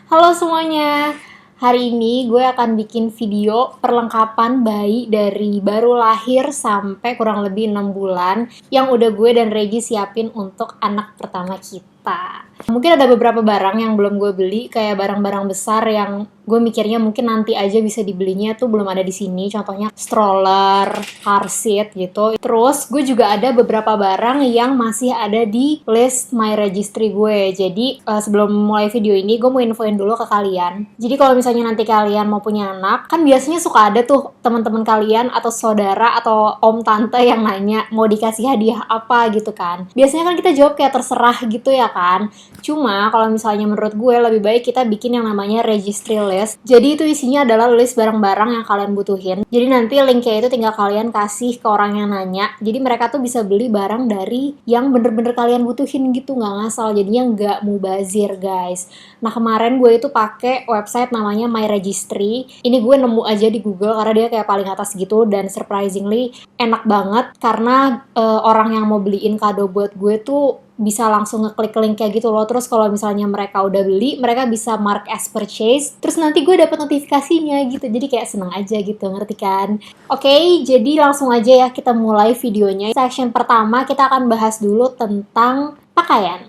Halo semuanya, hari ini gue akan bikin video perlengkapan bayi dari baru lahir sampai kurang lebih 6 bulan yang udah gue dan Regi siapin untuk anak pertama kita. Mungkin ada beberapa barang yang belum gue beli, kayak barang-barang besar yang gue mikirnya mungkin nanti aja bisa dibelinya tuh belum ada di sini. Contohnya stroller, car seat gitu. Terus gue juga ada beberapa barang yang masih ada di list my registry gue. Jadi sebelum mulai video ini gue mau infoin dulu ke kalian. Jadi kalau misalnya nanti kalian mau punya anak, kan biasanya suka ada tuh teman-teman kalian atau saudara atau om tante yang nanya mau dikasih hadiah apa gitu kan. Biasanya kan kita jawab kayak terserah gitu ya kan. Cuma kalau misalnya menurut gue lebih baik kita bikin yang namanya registry list. Jadi itu isinya adalah list barang-barang yang kalian butuhin. Jadi nanti linknya itu tinggal kalian kasih ke orang yang nanya. Jadi mereka tuh bisa beli barang dari yang bener-bener kalian butuhin gitu, nggak ngasal. Jadinya nggak mubazir guys. Nah kemarin gue itu pakai website namanya My Registry. Ini gue nemu aja di Google karena dia kayak paling atas gitu dan surprisingly enak banget karena orang yang mau beliin kado buat gue tuh bisa langsung ngeklik link kayak gitu loh. Terus kalau misalnya mereka udah beli, mereka bisa mark as purchase. Terus nanti gue dapet notifikasinya gitu. Jadi kayak seneng aja gitu, ngerti kan? Oke, jadi langsung aja ya kita mulai videonya. Section pertama kita akan bahas dulu tentang pakaian.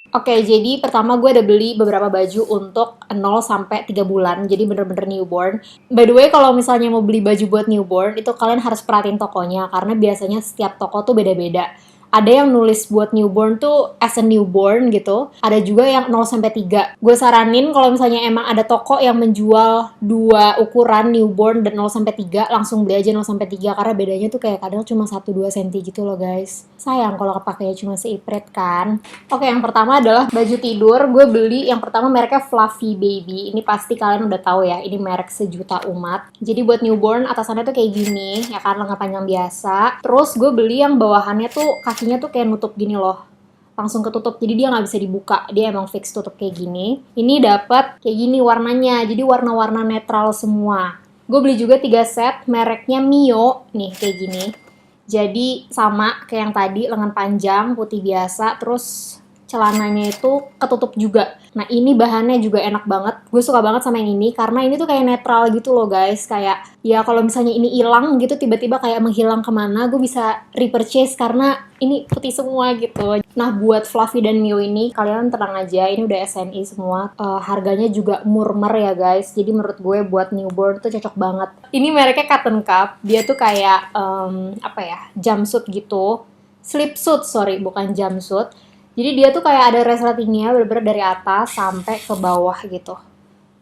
Oke, jadi pertama gue udah beli beberapa baju untuk 0 sampai 3 bulan, jadi bener-bener newborn. By the way, kalau misalnya mau beli baju buat newborn, itu kalian harus perhatiin tokonya, karena biasanya setiap toko tuh beda-beda. Ada yang nulis buat newborn tuh as a newborn gitu, ada juga yang 0 sampai 3. Gue saranin kalau misalnya emang ada toko yang menjual dua ukuran newborn dan 0 sampai 3, langsung beli aja 0 sampai 3 karena bedanya tuh kayak kadang cuma 1-2 cm gitu loh guys. Sayang kalau kepakainya cuma seipret kan. Oke, yang pertama adalah baju tidur. Gue beli yang pertama mereknya Fluffy Baby. Ini pasti kalian udah tahu ya, ini merek sejuta umat. Jadi buat newborn atasannya tuh kayak gini, ya kan, lengan panjang biasa. Terus gue beli yang bawahannya tuh kakinya tuh kayak nutup gini loh. Langsung ketutup, jadi dia nggak bisa dibuka. Dia emang fix tutup kayak gini. Ini dapat kayak gini warnanya, jadi warna-warna netral semua. Gue beli juga 3 set, mereknya Mio. Nih, kayak gini. Jadi sama kayak yang tadi, lengan panjang, putih biasa, terus celananya itu ketutup juga. Nah ini bahannya juga enak banget. Gue suka banget sama yang ini karena ini tuh kayak netral gitu loh guys. Kayak ya kalau misalnya ini hilang gitu tiba-tiba kayak menghilang kemana, gue bisa repurchase karena ini putih semua gitu. Nah buat Fluffy dan Mio ini kalian tenang aja, ini udah SNI semua. Harganya juga murmer ya guys. Jadi menurut gue buat newborn tuh cocok banget. Ini mereknya Cotton Cup. Dia tuh kayak apa ya, jumpsuit gitu. Slipsuit, sorry, bukan jumpsuit. Jadi dia tuh kayak ada resletingnya bener-bener dari atas sampai ke bawah gitu.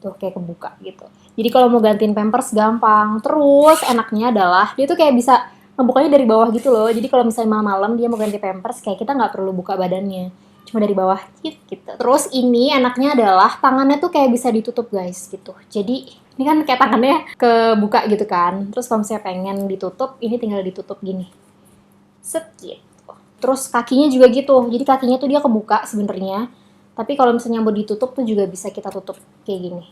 Tuh kayak kebuka gitu. Jadi kalau mau gantiin pampers gampang. Terus enaknya adalah dia tuh kayak bisa ngebukanya dari bawah gitu loh. Jadi kalau misalnya malam-malam dia mau ganti pampers kayak kita nggak perlu buka badannya. Cuma dari bawah gitu. Terus ini enaknya adalah tangannya tuh kayak bisa ditutup guys gitu. Jadi ini kan kayak tangannya kebuka gitu kan. Terus kalau misalnya pengen ditutup, ini tinggal ditutup gini. Set gitu. Terus kakinya juga gitu, jadi kakinya tuh dia kebuka sebenarnya. Tapi kalau misalnya mau ditutup tuh juga bisa kita tutup kayak gini.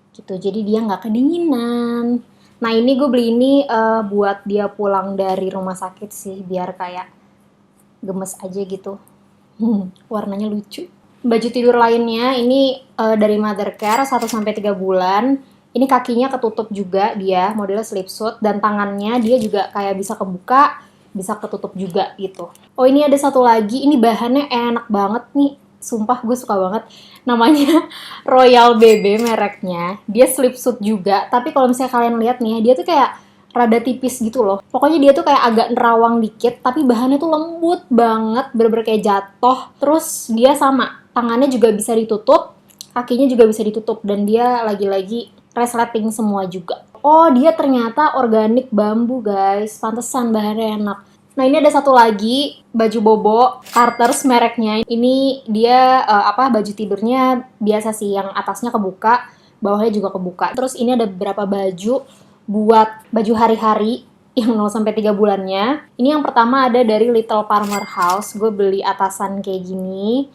Gitu, jadi dia nggak kedinginan. Nah ini gue beli ini buat dia pulang dari rumah sakit sih, biar kayak gemes aja gitu. Warnanya lucu. Baju tidur lainnya ini dari Mothercare 1-3 bulan. Ini kakinya ketutup juga dia, modelnya slipsuit. Dan tangannya dia juga kayak bisa kebuka, bisa ketutup juga gitu. Oh ini ada satu lagi, ini bahannya enak banget nih. Sumpah gue suka banget. Namanya Royal BB mereknya. Dia slipsuit juga, tapi kalau misalnya kalian lihat nih, dia tuh kayak rada tipis gitu loh. Pokoknya dia tuh kayak agak nerawang dikit, tapi bahannya tuh lembut banget, bener-bener kayak jatuh. Terus dia sama, tangannya juga bisa ditutup, kakinya juga bisa ditutup, dan dia lagi-lagi resleting semua juga. Oh, dia ternyata organik bambu, guys. Pantesan bahannya enak. Nah, ini ada satu lagi, baju bobo, Carter's mereknya. Ini dia baju tidurnya biasa sih, yang atasnya kebuka, bawahnya juga kebuka. Terus ini ada beberapa baju buat baju hari-hari yang 0-3 bulannya. Ini yang pertama ada dari Little Farmer House. Gue beli atasan kayak gini.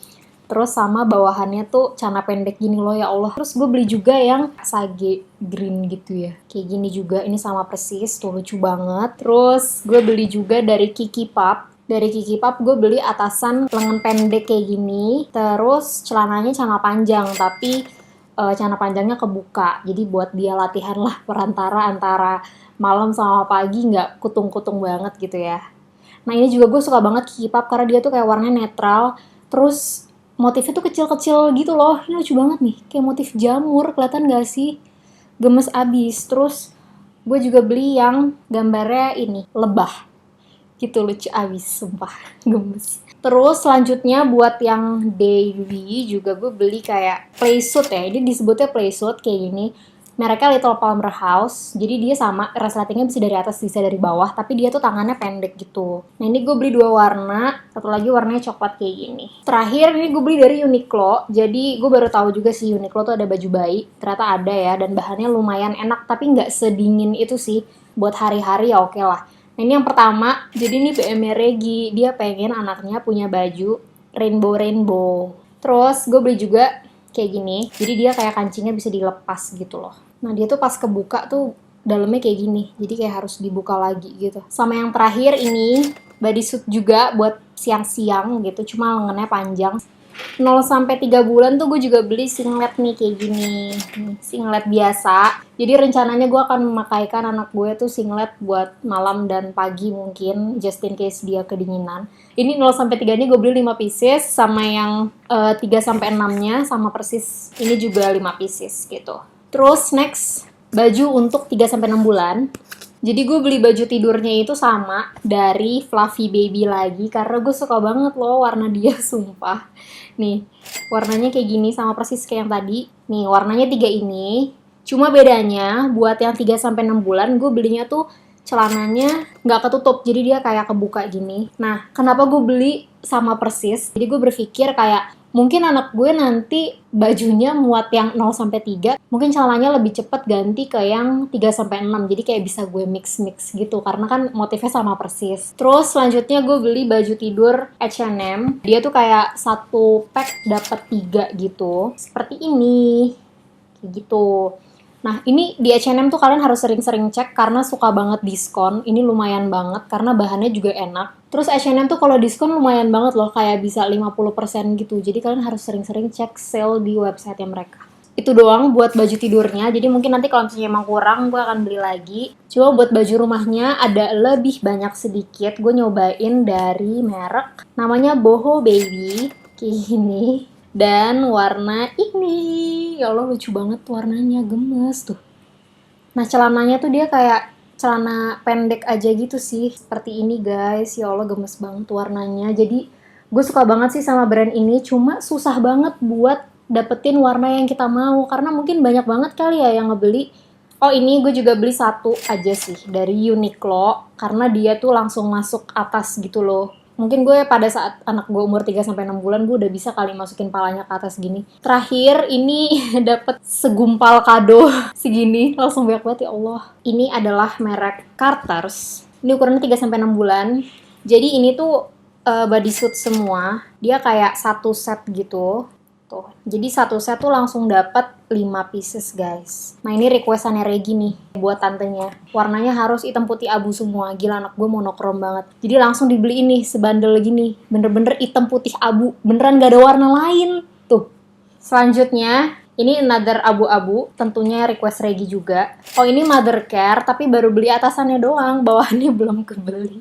Terus sama bawahannya tuh celana pendek gini loh, ya Allah. Terus gue beli juga yang sage green gitu ya. Kayak gini juga, ini sama persis, tuh lucu banget. Terus gue beli juga dari Kiki Pop. Dari Kiki Pop gue beli atasan lengan pendek kayak gini, terus celananya celana panjang, tapi celana panjangnya kebuka. Jadi buat dia latihan lah perantara antara malam sama pagi, nggak kutung-kutung banget gitu ya. Nah ini juga gue suka banget Kiki Pop karena dia tuh kayak warnanya netral, terus motifnya tuh kecil-kecil gitu loh. Ini lucu banget nih, kayak motif jamur, kelihatan gak sih? Gemes abis. Terus gue juga beli yang gambarnya ini, lebah gitu, lucu abis, sumpah. Gemes. Terus selanjutnya buat yang Dewi juga gue beli kayak playsuit ya, ini disebutnya playsuit kayak gini, mereknya Little Palmer House, jadi dia sama, resletingnya bisa dari atas bisa dari bawah, tapi dia tuh tangannya pendek gitu. Nah ini gue beli 2 warna, satu lagi warnanya coklat kayak gini. Terakhir ini gue beli dari Uniqlo, jadi gue baru tahu juga sih Uniqlo tuh ada baju bayi, ternyata ada ya, dan bahannya lumayan enak, tapi nggak sedingin itu sih, buat hari-hari ya oke lah. Nah ini yang pertama, jadi ini BM-nya Regi, dia pengen anaknya punya baju rainbow-rainbow. Terus gue beli juga kayak gini, jadi dia kayak kancingnya bisa dilepas gitu loh. Nah dia tuh pas kebuka tuh dalamnya kayak gini, jadi kayak harus dibuka lagi gitu. Sama yang terakhir ini bodysuit juga buat siang-siang gitu, cuma lengannya panjang. 0 sampai 3 bulan tuh gue juga beli singlet nih kayak gini. Singlet biasa. Jadi rencananya gue akan memakaikan anak gue tuh singlet buat malam dan pagi mungkin, just in case dia kedinginan. Ini 0 sampai 3 nya gue beli 5 pieces, sama yang 3 sampai 6-nya sama persis ini juga 5 pieces gitu. Terus next, baju untuk 3 sampai 6 bulan. Jadi gue beli baju tidurnya itu sama dari Fluffy Baby lagi karena gue suka banget loh warna dia, sumpah. Nih, warnanya kayak gini sama persis kayak yang tadi. Nih, warnanya 3 ini. Cuma bedanya buat yang 3 sampai 6 bulan gue belinya tuh celananya nggak ketutup, jadi dia kayak kebuka gini. Nah, kenapa gue beli sama persis? Jadi gue berpikir kayak mungkin anak gue nanti bajunya muat yang 0 sampai 3, mungkin celananya lebih cepet ganti ke yang 3 sampai 6. Jadi kayak bisa gue mix-mix gitu karena kan motifnya sama persis. Terus selanjutnya gue beli baju tidur H&M. Dia tuh kayak satu pack dapat 3 gitu. Seperti ini. Kayak gitu. Nah, ini di H&M tuh kalian harus sering-sering cek karena suka banget diskon. Ini lumayan banget karena bahannya juga enak. Terus H&M tuh kalau diskon lumayan banget loh, kayak bisa 50% gitu. Jadi kalian harus sering-sering cek sale di website mereka. Itu doang buat baju tidurnya. Jadi mungkin nanti kalau misalnya emang kurang, gue akan beli lagi. Cuma buat baju rumahnya ada lebih banyak sedikit. Gue nyobain dari merek namanya Boho Baby. Kayak gini. Dan warna ini, ya Allah lucu banget warnanya, gemes tuh. Nah celananya tuh dia kayak celana pendek aja gitu sih, seperti ini guys. Ya Allah gemes banget warnanya. Jadi gue suka banget sih sama brand ini, cuma susah banget buat dapetin warna yang kita mau karena mungkin banyak banget kali ya yang ngebeli. Oh ini gue juga beli satu aja sih dari Uniqlo karena dia tuh langsung masuk atas gitu loh. Mungkin gue pada saat anak gue umur 3 sampai 6 bulan gue udah bisa kali masukin palanya ke atas gini. Terakhir ini dapet segumpal kado segini, langsung banyak banget ya Allah. Ini adalah merek Carter's. Ini ukurannya 3 sampai 6 bulan. Jadi ini tuh bodysuit semua. Dia kayak satu set gitu. Tuh. Jadi satu set tuh langsung dapat 5 pieces guys. Nah ini requestannya Regi nih buat tantenya. Warnanya harus hitam putih abu semua. Gila anak gue monokrom banget. Jadi langsung dibeli ini sebandel gini. Bener-bener hitam putih abu. Beneran gak ada warna lain. Tuh. Selanjutnya ini another abu-abu. Tentunya request Regi juga. Oh ini mother care tapi baru beli atasannya doang. Bawahannya belum kebeli.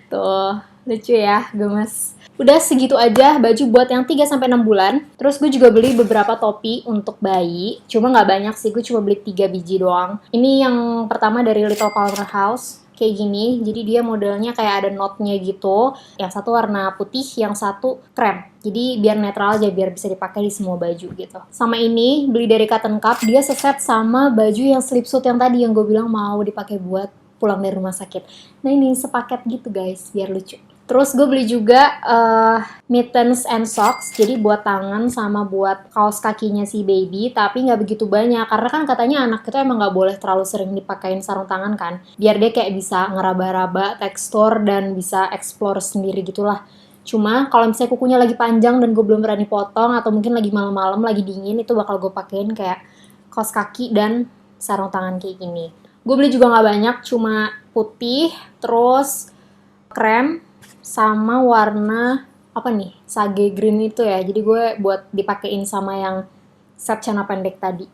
Tuh. Lucu ya, gemes. Udah segitu aja baju buat yang 3 sampai 6 bulan. Terus gue juga beli beberapa topi untuk bayi. Cuma nggak banyak sih, gue cuma beli 3 biji doang. Ini yang pertama dari Little Palmer House. Kayak gini, jadi dia modelnya kayak ada knotnya gitu. Yang satu warna putih, yang satu krem. Jadi biar netral aja, biar bisa dipakai di semua baju gitu. Sama ini, beli dari Cotton Cup, dia seset sama baju yang slipsuit yang tadi yang gue bilang mau dipakai buat pulang dari rumah sakit. Nah ini sepaket gitu guys, biar lucu. Terus gue beli juga mittens and socks, jadi buat tangan sama buat kaos kakinya si baby, tapi nggak begitu banyak, karena kan katanya anak itu emang nggak boleh terlalu sering dipakein sarung tangan kan, biar dia kayak bisa ngeraba-raba tekstur dan bisa explore sendiri gitulah. Cuma kalau misalnya kukunya lagi panjang dan gue belum berani potong, atau mungkin lagi malam-malam lagi dingin, itu bakal gue pakein kayak kaos kaki dan sarung tangan kayak gini. Gue beli juga nggak banyak, cuma putih, terus krem, sama warna apa nih, sage green itu ya. Jadi gue buat dipakein sama yang set celana pendek tadi.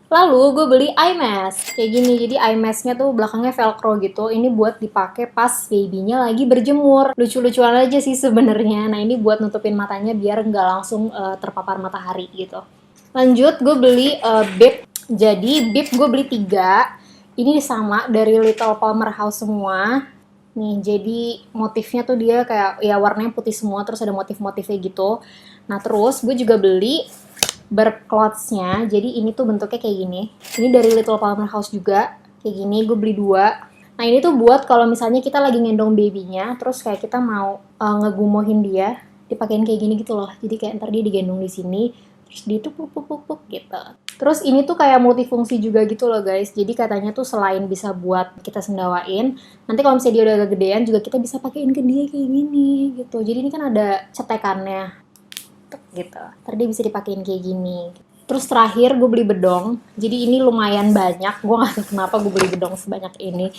Lalu gue beli eye mask kayak gini. Jadi eye masknya tuh belakangnya velcro gitu. Ini buat dipakai pas babynya lagi berjemur. Lucu-lucuan aja sih sebenarnya. Nah ini buat nutupin matanya biar nggak langsung terpapar matahari gitu. Lanjut gue beli bib. Jadi bib gue beli 3. Ini sama dari Little Palmer House semua. Nih, jadi motifnya tuh dia kayak ya warnanya putih semua, terus ada motif-motifnya gitu. Nah, terus gue juga beli bercloths-nya. Jadi ini tuh bentuknya kayak gini. Ini dari Little Palmer House juga. Kayak gini, gue beli 2. Nah, ini tuh buat kalau misalnya kita lagi ngendong babynya, terus kayak kita mau ngegumohin dia, dipakein kayak gini gitu loh. Jadi kayak ntar dia digendong di sini, terus dia tuh puk gitu. Terus ini tuh kayak multifungsi juga gitu loh guys. Jadi katanya tuh selain bisa buat kita sendawain, nanti kalau misalnya dia udah agak gedean juga kita bisa pakein ke dia kayak gini gitu. Jadi ini kan ada cetekannya gitu. Ntar dia bisa dipakein kayak gini. Terus terakhir gue beli bedong. Jadi ini lumayan banyak. Gue gak tahu kenapa gue beli bedong sebanyak ini.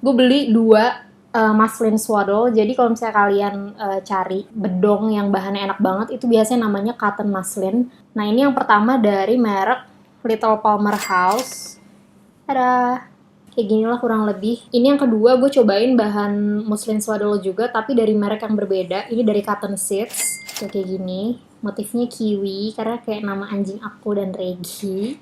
Gue beli 2 muslin swaddle. Jadi kalau misalnya kalian cari bedong yang bahannya enak banget, itu biasanya namanya cotton muslin. Nah ini yang pertama dari merek Little Palmer House. Ada kayak gini lah kurang lebih. Ini yang kedua gue cobain bahan muslin swaddle juga, tapi dari merek yang berbeda. Ini dari Cotton Seeds. Kayak gini. Motifnya kiwi, karena kayak nama anjing aku dan Regi.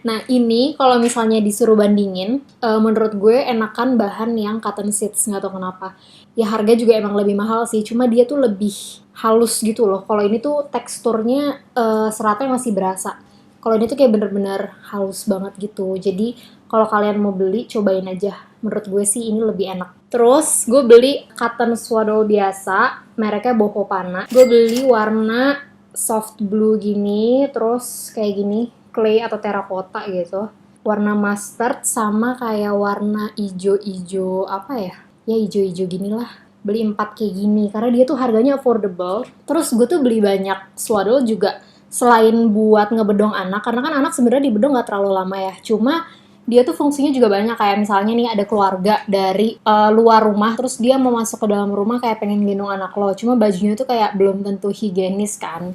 Nah ini kalau misalnya disuruh bandingin, menurut gue enakan bahan yang Cotton Seeds, nggak tahu kenapa. Ya harga juga emang lebih mahal sih, cuma dia tuh lebih halus gitu loh. Kalau ini tuh teksturnya seratnya masih berasa. Kalau ini tuh kayak bener-bener halus banget gitu. Jadi kalau kalian mau beli, cobain aja. Menurut gue sih ini lebih enak. Terus gue beli cotton swaddle biasa, mereknya Bohopana. Gue beli warna soft blue gini, terus kayak gini, clay atau terracotta gitu. Warna mustard sama kayak warna ijo-ijo apa ya? Ya ijo-ijo gini lah. Beli 4 kayak gini, karena dia tuh harganya affordable. Terus gue tuh beli banyak swaddle juga selain buat ngebedong anak, karena kan anak sebenarnya dibedong nggak terlalu lama ya. Cuma dia tuh fungsinya juga banyak, kayak misalnya nih ada keluarga dari luar rumah, terus dia mau masuk ke dalam rumah kayak pengen gendong anak lo, cuma bajunya tuh kayak belum tentu higienis kan.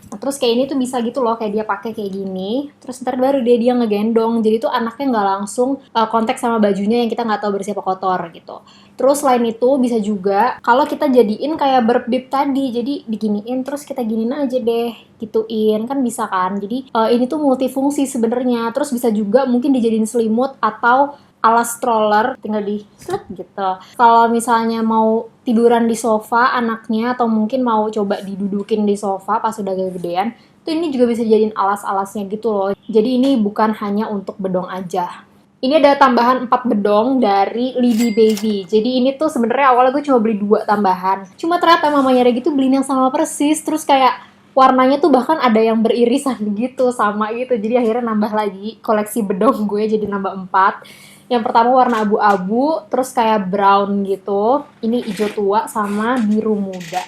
Nah, terus kayak ini tuh bisa gitu loh, kayak dia pakai kayak gini, terus ntar baru dia ngegendong, jadi tuh anaknya nggak langsung kontak sama bajunya yang kita nggak tahu bersih apa kotor gitu. Terus selain itu bisa juga kalau kita jadiin kayak berbib tadi, jadi diginiin terus kita giniin aja deh, gituin kan bisa kan. Jadi ini tuh multifungsi sebenarnya. Terus bisa juga mungkin dijadiin selimut atau alas stroller, tinggal di slip gitu. Kalau misalnya mau tiduran di sofa anaknya, atau mungkin mau coba didudukin di sofa pas udah gedean, tuh ini juga bisa jadiin alas-alasnya gitu loh. Jadi ini bukan hanya untuk bedong aja. Ini ada tambahan 4 bedong dari Libby Baby. Jadi ini tuh sebenarnya awalnya gue cuma beli 2 tambahan. Cuma ternyata mamanya Regi tuh beliin yang sama persis. Terus kayak warnanya tuh bahkan ada yang beririsan gitu, sama gitu. Jadi akhirnya nambah lagi koleksi bedong gue jadi nambah 4. Yang pertama warna abu-abu, terus kayak brown gitu. Ini hijau tua sama biru muda.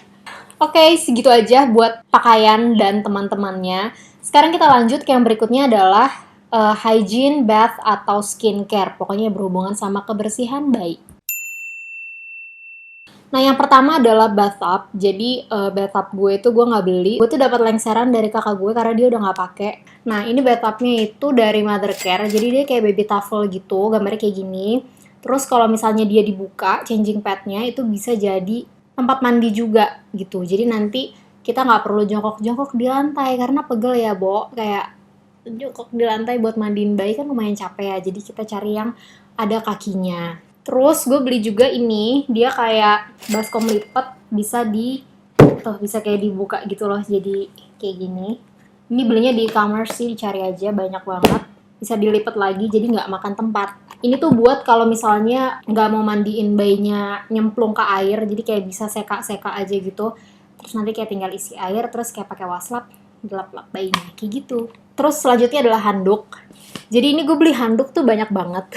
Oke, segitu aja buat pakaian dan teman-temannya. Sekarang kita lanjut ke yang berikutnya adalah hygiene, bath, atau skincare. Pokoknya berhubungan sama kebersihan bayi. Nah, yang pertama adalah bathtub. Jadi bathtub gue itu gue nggak beli. Gue tuh dapat lengseran dari kakak gue karena dia udah nggak pakai. Nah, ini bathtubnya itu dari Mothercare. Jadi dia kayak baby towel gitu, gambarnya kayak gini. Terus kalau misalnya dia dibuka, changing padnya itu bisa jadi tempat mandi juga gitu. Jadi nanti kita nggak perlu jongkok-jongkok di lantai karena pegel ya, Bo. Kayak jongkok di lantai buat mandiin bayi kan lumayan capek ya. Jadi kita cari yang ada kakinya. Terus gue beli juga ini, dia kayak baskom lipat, bisa bisa kayak dibuka gitu loh, jadi kayak gini. Ini belinya di e-commerce sih, dicari aja, banyak banget. Bisa dilipat lagi, jadi nggak makan tempat. Ini tuh buat kalau misalnya nggak mau mandiin bayinya nyemplung ke air, jadi kayak bisa seka-seka aja gitu. Terus nanti kayak tinggal isi air, terus kayak pakai waslap, gelap-gelap bayinya, kayak gitu. Terus selanjutnya adalah handuk. Jadi ini gue beli handuk tuh banyak banget.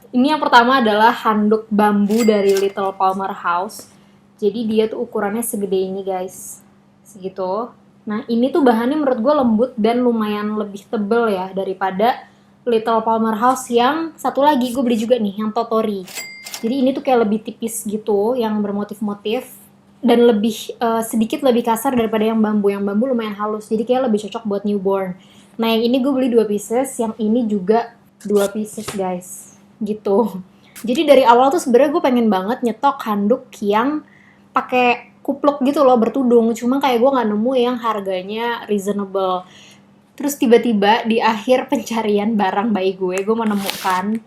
Ini yang pertama adalah handuk bambu dari Little Palmer House. Jadi dia tuh ukurannya segede ini guys. Segitu. Nah ini tuh bahannya menurut gue lembut dan lumayan lebih tebel ya daripada Little Palmer House yang satu lagi gue beli juga nih, yang Totori. Jadi ini tuh kayak lebih tipis gitu, yang bermotif-motif. dan lebih sedikit lebih kasar daripada yang bambu. Yang bambu lumayan halus, jadi kayak lebih cocok buat newborn. Nah yang ini gue beli 2 pieces, yang ini juga 2 pieces guys, gitu. Jadi dari awal tuh sebenarnya gue pengen banget nyetok handuk yang pakai kupluk gitu loh, bertudung. Cuma kayak gue nggak nemu yang harganya reasonable. Terus tiba-tiba di akhir pencarian barang bayi gue menemukan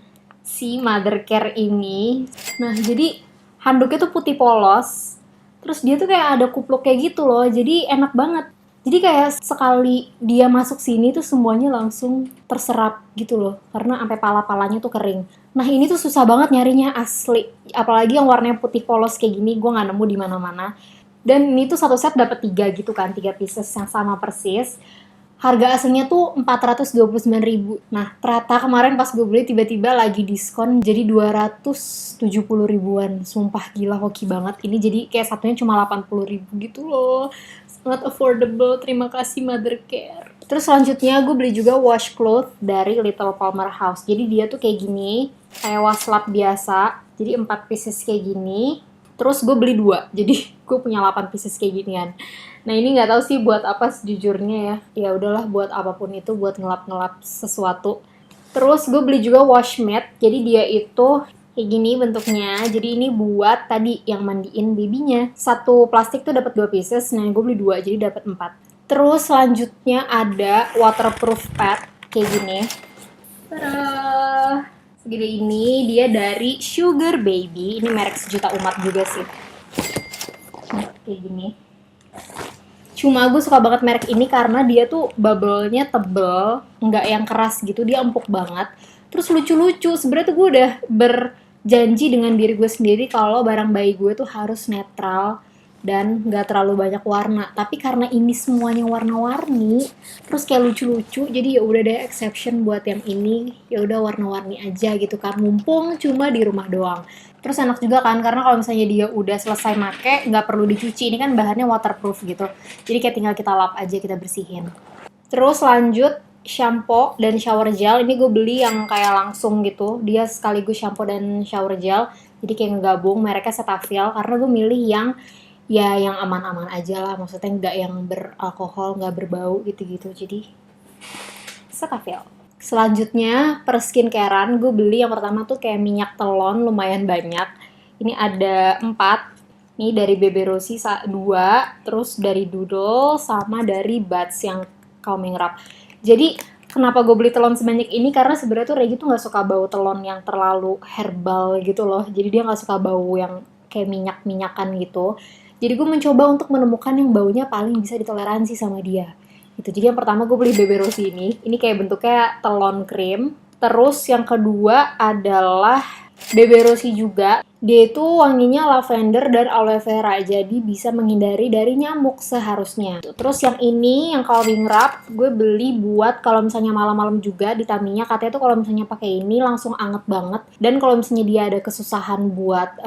si mother care ini. Nah jadi handuknya tuh putih polos, terus dia tuh kayak ada kupluk kayak gitu loh, jadi enak banget. Jadi kayak sekali dia masuk sini tuh semuanya langsung terserap gitu loh, karena sampai pala-palanya tuh kering. Nah ini tuh susah banget nyarinya asli, apalagi yang warnanya putih polos kayak gini gue nggak nemu di mana-mana. Dan ini tuh satu set dapat 3 gitu kan, 3 pieces yang sama persis. Harga aslinya tuh 429.000. Nah, ternyata kemarin pas gue beli tiba-tiba lagi diskon jadi 270 ribuan. Sumpah gila, hoki banget. Ini jadi kayak satunya cuma 80.000 gitu loh. Sangat affordable. Terima kasih Mother Care. Terus selanjutnya gue beli juga washcloth dari Little Palmer House. Jadi dia tuh kayak gini, kayak washcloth biasa. Jadi 4 pieces kayak gini. Terus gue beli 2, jadi gue punya 8 pieces kayak ginian. Nah ini nggak tahu sih buat apa sejujurnya ya. Ya udahlah buat apapun itu, buat ngelap-ngelap sesuatu. Terus gue beli juga wash mat. Jadi dia itu kayak gini bentuknya. Jadi ini buat tadi yang mandiin babynya. Satu plastik tuh dapat 2 pieces. Nah gue beli 2 jadi dapat 4. Terus selanjutnya ada waterproof pad kayak gini. Tada! Segede ini, dia dari Sugar Baby. Ini merek sejuta umat juga sih. Nah, kayak gini. Cuma gue suka banget merek ini karena dia tuh bubble-nya tebel, nggak yang keras gitu, dia empuk banget. Terus lucu-lucu, sebenarnya tuh gue udah berjanji dengan diri gue sendiri kalau barang bayi gue tuh harus netral dan nggak terlalu banyak warna. Tapi karena ini semuanya warna-warni, terus kayak lucu-lucu, jadi ya udah deh exception buat yang ini, ya udah warna-warni aja gitu kan, mumpung cuma di rumah doang. Terus enak juga kan, karena kalau misalnya dia udah selesai make, nggak perlu dicuci. Ini kan bahannya waterproof gitu. Jadi kayak tinggal kita lap aja, kita bersihin. Terus lanjut, shampoo dan shower gel. Ini gue beli yang kayak langsung gitu. Dia sekaligus shampoo dan shower gel. Jadi kayak ngegabung, mereknya Cetaphil. Karena gue milih yang ya yang aman-aman aja lah. Maksudnya nggak yang beralkohol, nggak berbau gitu-gitu. Jadi Cetaphil. Selanjutnya per skincarean gue beli yang pertama tuh kayak minyak telon lumayan banyak. Ini ada 4. Ini dari Bebe Rossi 2, terus dari Doodle sama dari Buds yang calming wrap. Jadi kenapa gue beli telon sebanyak ini karena sebenarnya tuh Regi tuh nggak suka bau telon yang terlalu herbal gitu loh. Jadi dia nggak suka bau yang kayak minyak-minyakan gitu. Jadi gue mencoba untuk menemukan yang baunya paling bisa ditoleransi sama dia. Gitu. Jadi yang pertama gue beli Bebe Rossi ini kayak bentuknya telon krim. Terus yang kedua adalah Bebe Rossi juga. Dia itu wanginya lavender dan aloe vera, jadi bisa menghindari dari nyamuk seharusnya. Terus yang ini, yang calming wrap, gue beli buat kalau misalnya malam-malam juga di Tamiya. Katanya tuh kalau misalnya pakai ini langsung anget banget. Dan kalau misalnya dia ada kesusahan buat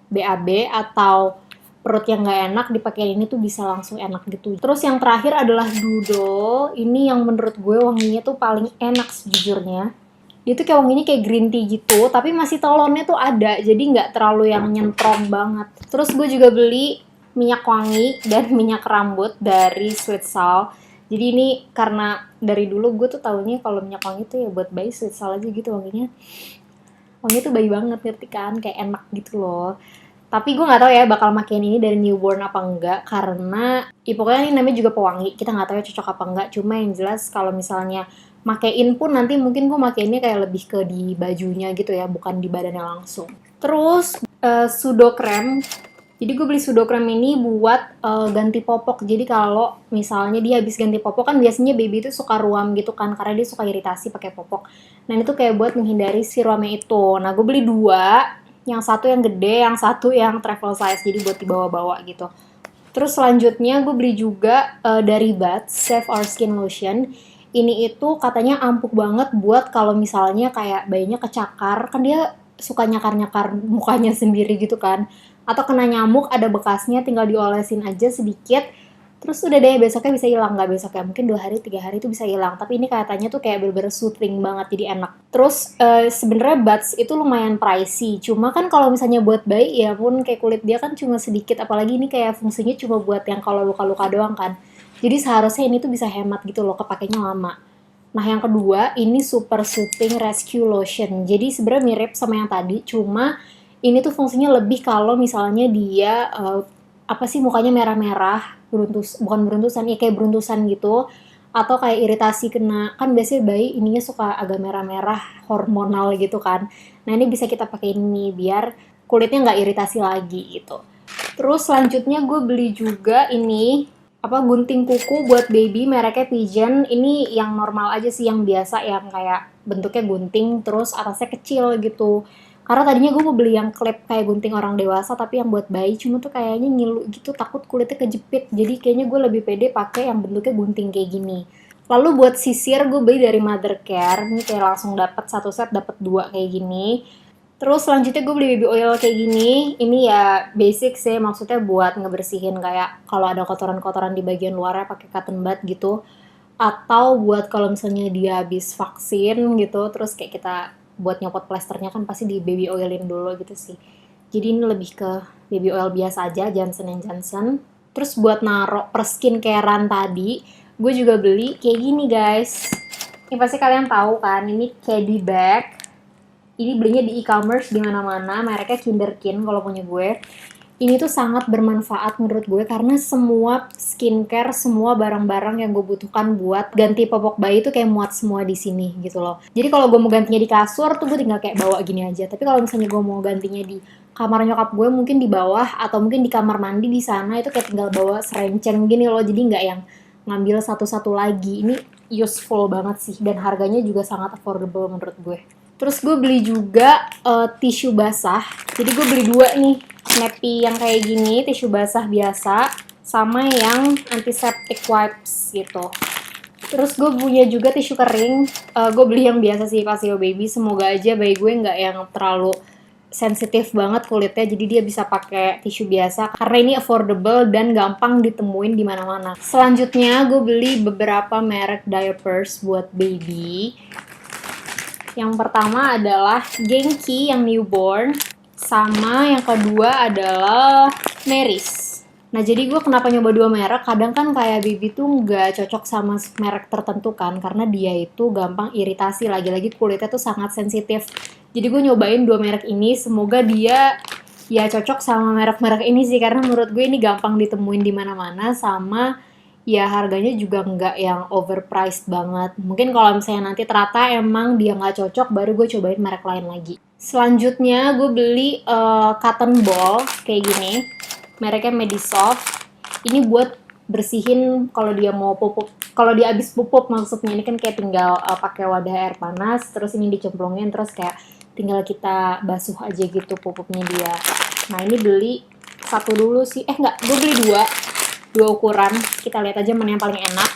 BAB atau perut yang nggak enak, dipakai ini tuh bisa langsung enak gitu. Terus yang terakhir adalah Doodle. Ini yang menurut gue wanginya tuh paling enak sejujurnya. Dia tuh kayak wanginya kayak green tea gitu, tapi masih telonnya tuh ada, jadi nggak terlalu yang nyentrong banget. Terus gue juga beli minyak wangi dan minyak rambut dari Sweet Sal. Jadi ini karena dari dulu gue tuh taunya kalau minyak wangi tuh ya buat bayi, Sweet Sal aja gitu wanginya. Wanginya tuh bayi banget, ngerti kan? Kayak enak gitu loh. Tapi gue nggak tahu ya bakal makin ini dari newborn apa enggak, karena ya pokoknya ini namanya juga pewangi, kita nggak tahu ya cocok apa enggak. Cuma yang jelas kalau misalnya makein pun nanti mungkin gue makeinnya kayak lebih ke di bajunya gitu ya, bukan di badannya langsung. Terus Sudo Krem. Jadi gue beli Sudo Krem ini buat ganti popok. Jadi kalau misalnya dia habis ganti popok kan biasanya baby itu suka ruam gitu kan, karena dia suka iritasi pakai popok. Nah itu kayak buat menghindari si ruamnya itu. Nah gue beli 2. Yang satu yang gede, yang satu yang travel size, jadi buat dibawa-bawa gitu. Terus selanjutnya gue beli juga dari Buds, Save Our Skin Lotion. Ini itu katanya ampuh banget buat kalau misalnya kayak bayinya kecakar, kan dia suka nyakar-nyakar mukanya sendiri gitu kan. Atau kena nyamuk, ada bekasnya, tinggal diolesin aja sedikit. Terus udah deh besoknya bisa hilang, nggak besoknya mungkin 2 hari 3 hari itu bisa hilang. Tapi ini katanya tuh kayak bener-bener soothing banget, jadi enak. Terus sebenarnya buds itu lumayan pricey. Cuma kan kalau misalnya buat bayi ya pun kayak kulit dia kan cuma sedikit, apalagi ini kayak fungsinya cuma buat yang kalau luka-luka doang kan. Jadi seharusnya ini tuh bisa hemat gitu loh, kepakainya lama. Nah yang kedua ini Super Soothing Rescue Lotion. Jadi sebenarnya mirip sama yang tadi, cuma ini tuh fungsinya lebih kalau misalnya dia apa sih mukanya merah-merah, bukan beruntusan ya kayak beruntusan gitu, atau kayak iritasi kena kan biasanya bayi ininya suka agak merah-merah hormonal gitu kan. Nah ini bisa kita pakai ini biar kulitnya nggak iritasi lagi gitu. Terus selanjutnya gue beli juga ini apa gunting kuku buat baby mereknya Pigeon. Ini yang normal aja sih, yang biasa yang kayak bentuknya gunting terus atasnya kecil gitu. Karena tadinya gue mau beli yang klip kayak gunting orang dewasa tapi yang buat bayi, cuma tuh kayaknya ngilu gitu, takut kulitnya kejepit. Jadi kayaknya gue lebih pede pakai yang bentuknya gunting kayak gini. Lalu buat sisir gue beli dari Mothercare. Ini kayak langsung dapat satu set dapat dua kayak gini. Terus selanjutnya gue beli baby oil kayak gini. Ini ya basic sih, maksudnya buat ngebersihin kayak kalau ada kotoran-kotoran di bagian luarnya pakai cotton bud gitu. Atau buat kalau misalnya dia habis vaksin gitu, terus kayak kita buat nyopot plesternya kan pasti di baby oilin dulu gitu sih. Jadi ini lebih ke baby oil biasa aja, Johnson Johnson. Terus buat naruh per skincarean tadi, gue juga beli kayak gini guys. Ini pasti kalian tahu kan, ini caddy bag. Ini belinya di e-commerce di mana-mana, mereknya Kinderkin kalau punya gue. Ini tuh sangat bermanfaat menurut gue karena semua skincare, semua barang-barang yang gue butuhkan buat ganti popok bayi tuh kayak muat semua di sini gitu loh. Jadi kalau gue mau gantinya di kasur tuh gue tinggal kayak bawa gini aja. Tapi kalau misalnya gue mau gantinya di kamar nyokap gue mungkin di bawah atau mungkin di kamar mandi di sana itu kayak tinggal bawa serenceng gini loh. Jadi nggak yang ngambil satu-satu lagi. Ini useful banget sih dan harganya juga sangat affordable menurut gue. Terus gue beli juga tisu basah. Jadi gue beli dua nih, Snappy yang kayak gini, tisu basah biasa, sama yang antiseptic wipes gitu. Terus gue punya juga tisu kering. Gue beli yang biasa sih, Paseo Baby. Semoga aja bayi gue nggak yang terlalu sensitif banget kulitnya, jadi dia bisa pakai tisu biasa karena ini affordable dan gampang ditemuin di mana-mana. Selanjutnya gue beli beberapa merek diapers buat baby. Yang pertama adalah Genki yang newborn, sama yang kedua adalah Meris. Nah jadi gue kenapa nyoba dua merek, kadang kan kayak baby tuh nggak cocok sama merek tertentu kan, karena dia itu gampang iritasi, lagi-lagi kulitnya tuh sangat sensitif. Jadi gue nyobain dua merek ini, semoga dia ya cocok sama merek-merek ini sih, karena menurut gue ini gampang ditemuin di mana-mana, sama ya harganya juga nggak yang overpriced banget. Mungkin kalau misalnya nanti ternyata emang dia nggak cocok, baru gue cobain merek lain lagi. Selanjutnya gue beli cotton ball kayak gini, mereknya Medisoft. Ini buat bersihin kalau dia mau pupuk, kalau dia habis pupuk maksudnya. Ini kan kayak tinggal pakai wadah air panas, terus ini dicemplungin, terus kayak tinggal kita basuh aja gitu pupuknya dia. Nah ini beli satu dulu sih, gue beli dua ukuran, kita lihat aja mana yang paling enak.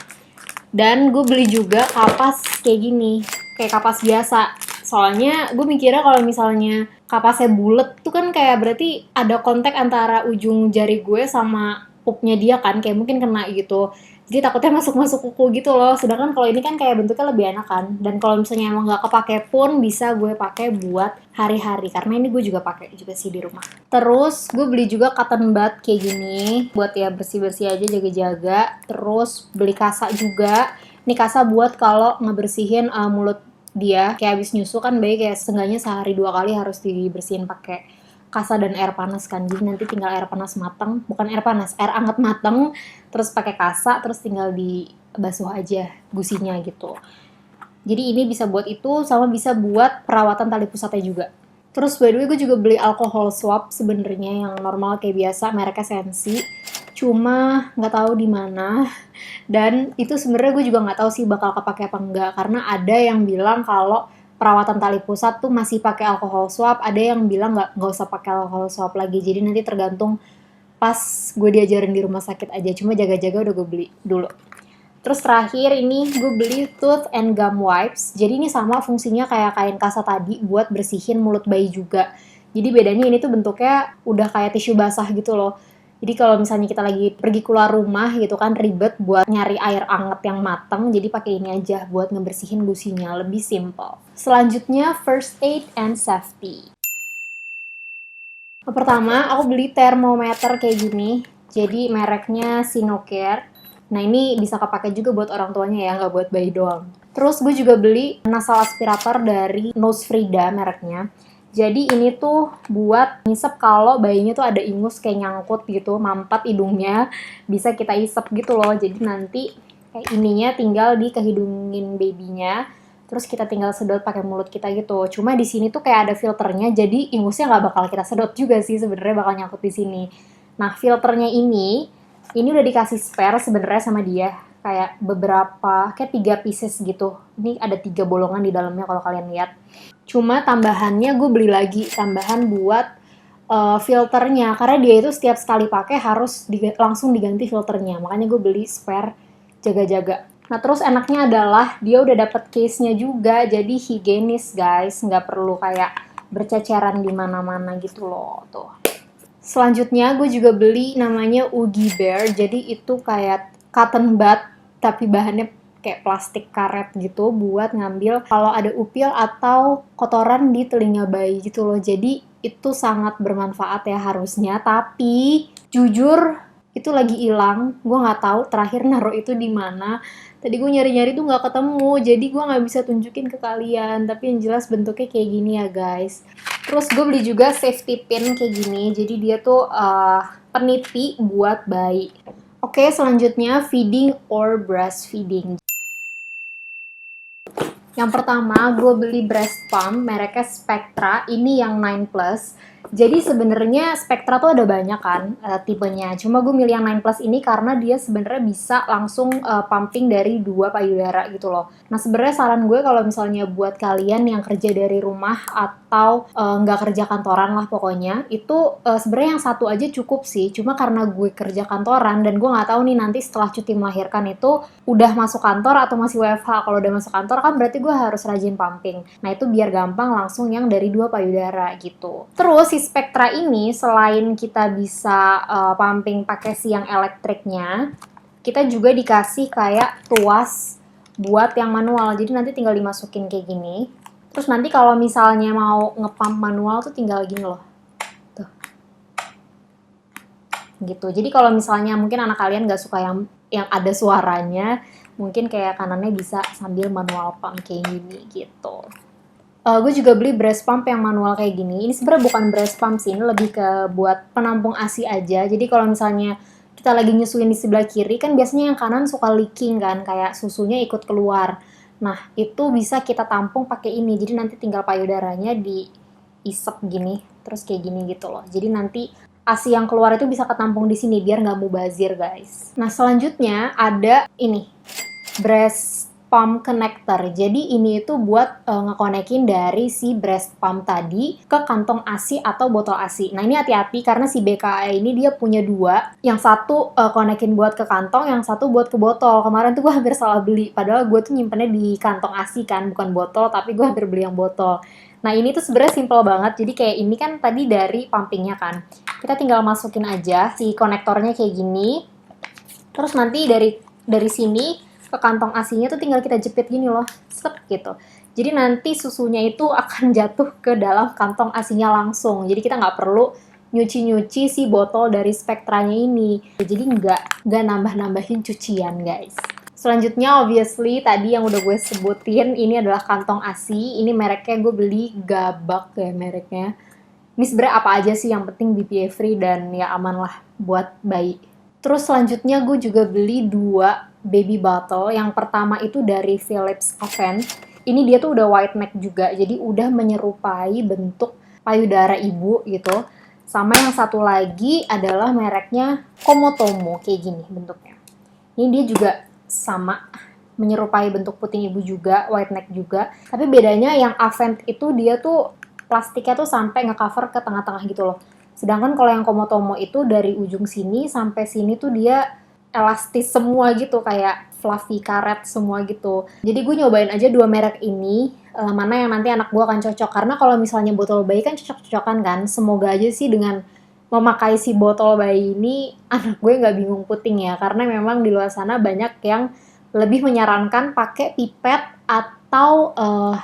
Dan gue beli juga kapas kayak gini, kayak kapas biasa. Soalnya gue mikirnya kalau misalnya kapasnya bulet tuh kan kayak berarti ada kontak antara ujung jari gue sama pupnya dia kan, kayak mungkin kena gitu. Jadi takutnya masuk-masuk kuku gitu loh. Sedangkan kalau ini kan kayak bentuknya lebih enak kan. Dan kalau misalnya emang nggak kepake pun bisa gue pakai buat hari-hari. Karena ini gue juga pakai juga sih di rumah. Terus gue beli juga cotton bud kayak gini buat ya bersih-bersih aja, jaga-jaga. Terus beli kasa juga. Ini kasa buat kalau ngebersihin mulut dia kayak habis nyusu kan bayi kayak seenggaknya sehari 2 kali harus dibersihin pakai kasa dan air panas kan. Jadi nanti tinggal air panas mateng, bukan air panas, air hangat mateng, terus pakai kasa, terus tinggal dibasuh aja gusinya gitu. Jadi ini bisa buat itu, sama bisa buat perawatan tali pusatnya juga. Terus by the way gue juga beli alcohol swab sebenarnya yang normal kayak biasa, mereknya Sensi. Cuma nggak tahu di mana. Dan itu sebenarnya gue juga nggak tahu sih bakal kepake apa enggak, karena ada yang bilang kalau perawatan tali pusat tuh masih pakai alcohol swab, ada yang bilang nggak usah pakai alcohol swab lagi. Jadi nanti tergantung pas gue diajarin di rumah sakit aja. Cuma jaga-jaga udah gue beli dulu. Terus terakhir ini gue beli tooth and gum wipes. Jadi ini sama fungsinya kayak kain kasa tadi buat bersihin mulut bayi juga. Jadi bedanya ini tuh bentuknya udah kayak tisu basah gitu loh. Jadi kalau misalnya kita lagi pergi keluar rumah gitu kan ribet buat nyari air anget yang mateng, jadi pakai ini aja buat ngebersihin gusinya, lebih simple. Selanjutnya first aid and safety. Pertama, aku beli termometer kayak gini. Jadi mereknya Sinocare. Nah ini bisa kepake juga buat orang tuanya ya, nggak buat bayi doang. Terus gue juga beli nasal aspirator dari Nosfrida mereknya. Jadi ini tuh buat ngisep kalau bayinya tuh ada ingus kayak nyangkut gitu, mampet hidungnya, bisa kita isep gitu loh. Jadi nanti kayak ininya tinggal di kehidungin babynya, terus kita tinggal sedot pakai mulut kita gitu. Cuma di sini tuh kayak ada filternya, jadi ingusnya nggak bakal kita sedot juga sih, sebenarnya bakal nyangkut di sini. Nah filternya ini udah dikasih spare sebenarnya sama dia, kayak beberapa, kayak 3 pieces gitu. Ini ada 3 bolongan di dalamnya kalau kalian lihat. Cuma tambahannya gue beli lagi tambahan buat filternya, karena dia itu setiap sekali pakai harus langsung diganti filternya. Makanya gue beli spare jaga-jaga. Nah terus enaknya adalah dia udah dapet case-nya juga, jadi higienis guys, nggak perlu kayak berceceran di mana-mana gitu loh tuh. Selanjutnya gue juga beli namanya Oogie Bear, jadi itu kayak cotton bud tapi bahannya kayak plastik karet gitu buat ngambil kalau ada upil atau kotoran di telinga bayi gitu loh. Jadi itu sangat bermanfaat ya harusnya, tapi jujur itu lagi hilang. Gue nggak tahu terakhir naruh itu di mana. Tadi gue nyari-nyari tuh nggak ketemu, jadi gue nggak bisa tunjukin ke kalian. Tapi yang jelas bentuknya kayak gini ya guys. Terus gue beli juga safety pin kayak gini, jadi dia tuh peniti buat bayi. Oke, selanjutnya feeding or breastfeeding. Yang pertama, gue beli breast pump mereknya Spectra, ini yang 9 Plus. Jadi sebenarnya Spectra tuh ada banyak kan tipenya. Cuma gue milih yang 9 Plus ini karena dia sebenarnya bisa langsung pumping dari 2 payudara gitu loh. Nah sebenarnya saran gue kalau misalnya buat kalian yang kerja dari rumah atau nggak kerja kantoran lah pokoknya, itu sebenarnya yang satu aja cukup sih. Cuma karena gue kerja kantoran dan gue nggak tahu nih nanti setelah cuti melahirkan itu udah masuk kantor atau masih WFH. Kalau udah masuk kantor kan berarti gue harus rajin pumping. Nah itu biar gampang langsung yang dari 2 payudara gitu. Terus si Spectra ini selain kita bisa pumping pakai si yang elektriknya, kita juga dikasih kayak tuas buat yang manual. Jadi nanti tinggal dimasukin kayak gini. Terus nanti kalau misalnya mau ngepump manual tuh tinggal gini loh. Tuh. Gitu. Jadi kalau misalnya mungkin anak kalian gak suka yang ada suaranya, mungkin kayak kanannya bisa sambil manual pump kayak gini gitu. Gue juga beli breast pump yang manual kayak gini. Ini sebenarnya bukan breast pump sih, ini lebih ke buat penampung ASI aja. Jadi kalau misalnya kita lagi nyusuin di sebelah kiri, kan biasanya yang kanan suka leaking kan, kayak susunya ikut keluar. Nah, itu bisa kita tampung pakai ini. Jadi nanti tinggal payudaranya diisep gini, terus kayak gini gitu loh. Jadi nanti ASI yang keluar itu bisa ketampung di sini biar nggak mubazir guys. Nah, selanjutnya ada ini, breast pump connector. Jadi ini itu buat ngekonekin dari si breast pump tadi ke kantong ASI atau botol ASI. Nah ini hati-hati karena si BKA ini dia punya 2. Yang satu konekin buat ke kantong, yang satu buat ke botol. Kemarin tuh gue hampir salah beli. Padahal gue tuh nyimpennya di kantong ASI kan, bukan botol. Tapi gue hampir beli yang botol. Nah ini tuh sebenarnya simple banget. Jadi kayak ini kan tadi dari pumpingnya kan. Kita tinggal masukin aja si konektornya kayak gini. Terus nanti dari sini ke kantong ASI-nya tuh tinggal kita jepit gini loh, set gitu. Jadi nanti susunya itu akan jatuh ke dalam kantong ASI-nya langsung. Jadi kita nggak perlu nyuci-nyuci si botol dari Spectranya ini. Jadi nggak nambah-nambahin cucian guys. Selanjutnya obviously tadi yang udah gue sebutin ini adalah kantong ASI. Ini mereknya gue beli Gabak ya mereknya. Ini sebenarnya apa aja sih yang penting BPA free dan ya aman lah buat bayi. Terus selanjutnya gue juga beli 2 baby bottle. Yang pertama itu dari Philips Avent. Ini dia tuh udah white neck juga, jadi udah menyerupai bentuk payudara ibu gitu. Sama yang satu lagi adalah mereknya Komotomo, kayak gini bentuknya. Ini dia juga sama, menyerupai bentuk puting ibu juga, white neck juga. Tapi bedanya yang Avent itu dia tuh plastiknya tuh sampai nge-cover ke tengah-tengah gitu loh. Sedangkan kalau yang Komotomo itu dari ujung sini sampai sini tuh dia elastis semua gitu, kayak fluffy karet semua gitu. Jadi gue nyobain aja 2 merek ini, mana yang nanti anak gue akan cocok. Karena kalau misalnya botol bayi kan cocok-cocokan kan, semoga aja sih dengan memakai si botol bayi ini, anak gue nggak bingung puting ya, karena memang di luar sana banyak yang lebih menyarankan pakai pipet atau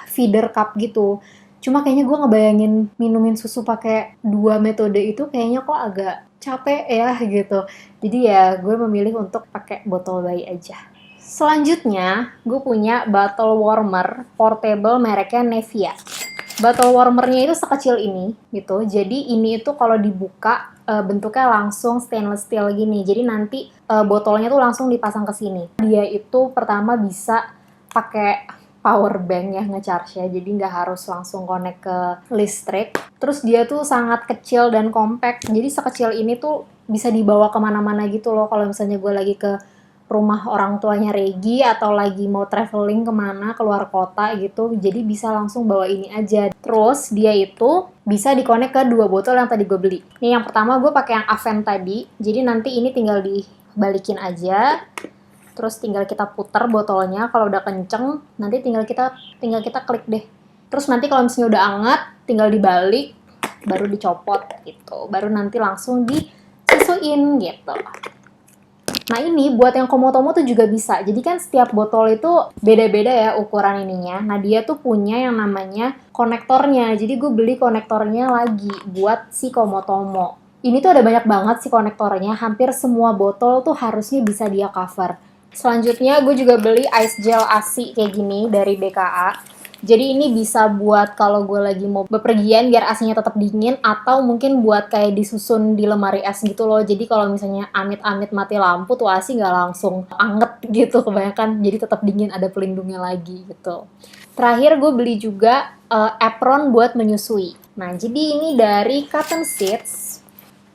feeder cup gitu. Cuma kayaknya gue ngebayangin minumin susu pakai dua metode itu kayaknya kok agak capek ya gitu. Jadi ya gue memilih untuk pakai botol bayi aja. Selanjutnya, gue punya bottle warmer portable mereknya Nevia. Bottle warmernya itu sekecil ini gitu. Jadi ini itu kalau dibuka bentuknya langsung stainless steel gini. Jadi nanti botolnya tuh langsung dipasang ke sini. Dia itu pertama bisa pakai power bank ya nge-charge ya. Jadi nggak harus langsung connect ke listrik. Terus dia tuh sangat kecil dan compact. Jadi sekecil ini tuh bisa dibawa kemana-mana gitu loh. Kalau misalnya gue lagi ke rumah orang tuanya Regi atau lagi mau traveling kemana keluar kota gitu, jadi bisa langsung bawa ini aja. Terus dia itu bisa dikonek ke dua botol yang tadi gue beli. Nih yang pertama gue pakai yang Avent tadi, jadi nanti ini tinggal dibalikin aja, terus tinggal kita putar botolnya. Kalau udah kenceng nanti tinggal kita klik deh. Terus nanti kalau misalnya udah anget tinggal dibalik, baru dicopot gitu, baru nanti langsung disusuin gitu. Nah ini buat yang Komotomo tuh juga bisa. Jadi kan setiap botol itu beda-beda ya ukuran ininya. Nah dia tuh punya yang namanya konektornya. Jadi gue beli konektornya lagi buat si Komotomo. Ini tuh ada banyak banget sih konektornya. Hampir semua botol tuh harusnya bisa dia cover. Selanjutnya gue juga beli ice gel ASI kayak gini dari BKA. Jadi ini bisa buat kalau gue lagi mau bepergian biar AC-nya tetap dingin, atau mungkin buat kayak disusun di lemari es gitu loh. Jadi kalau misalnya amit-amit mati lampu tuh AC nggak langsung anget gitu kebanyakan, jadi tetap dingin, ada pelindungnya lagi gitu. Terakhir gue beli juga apron buat menyusui. Nah jadi ini dari Cotton Seeds.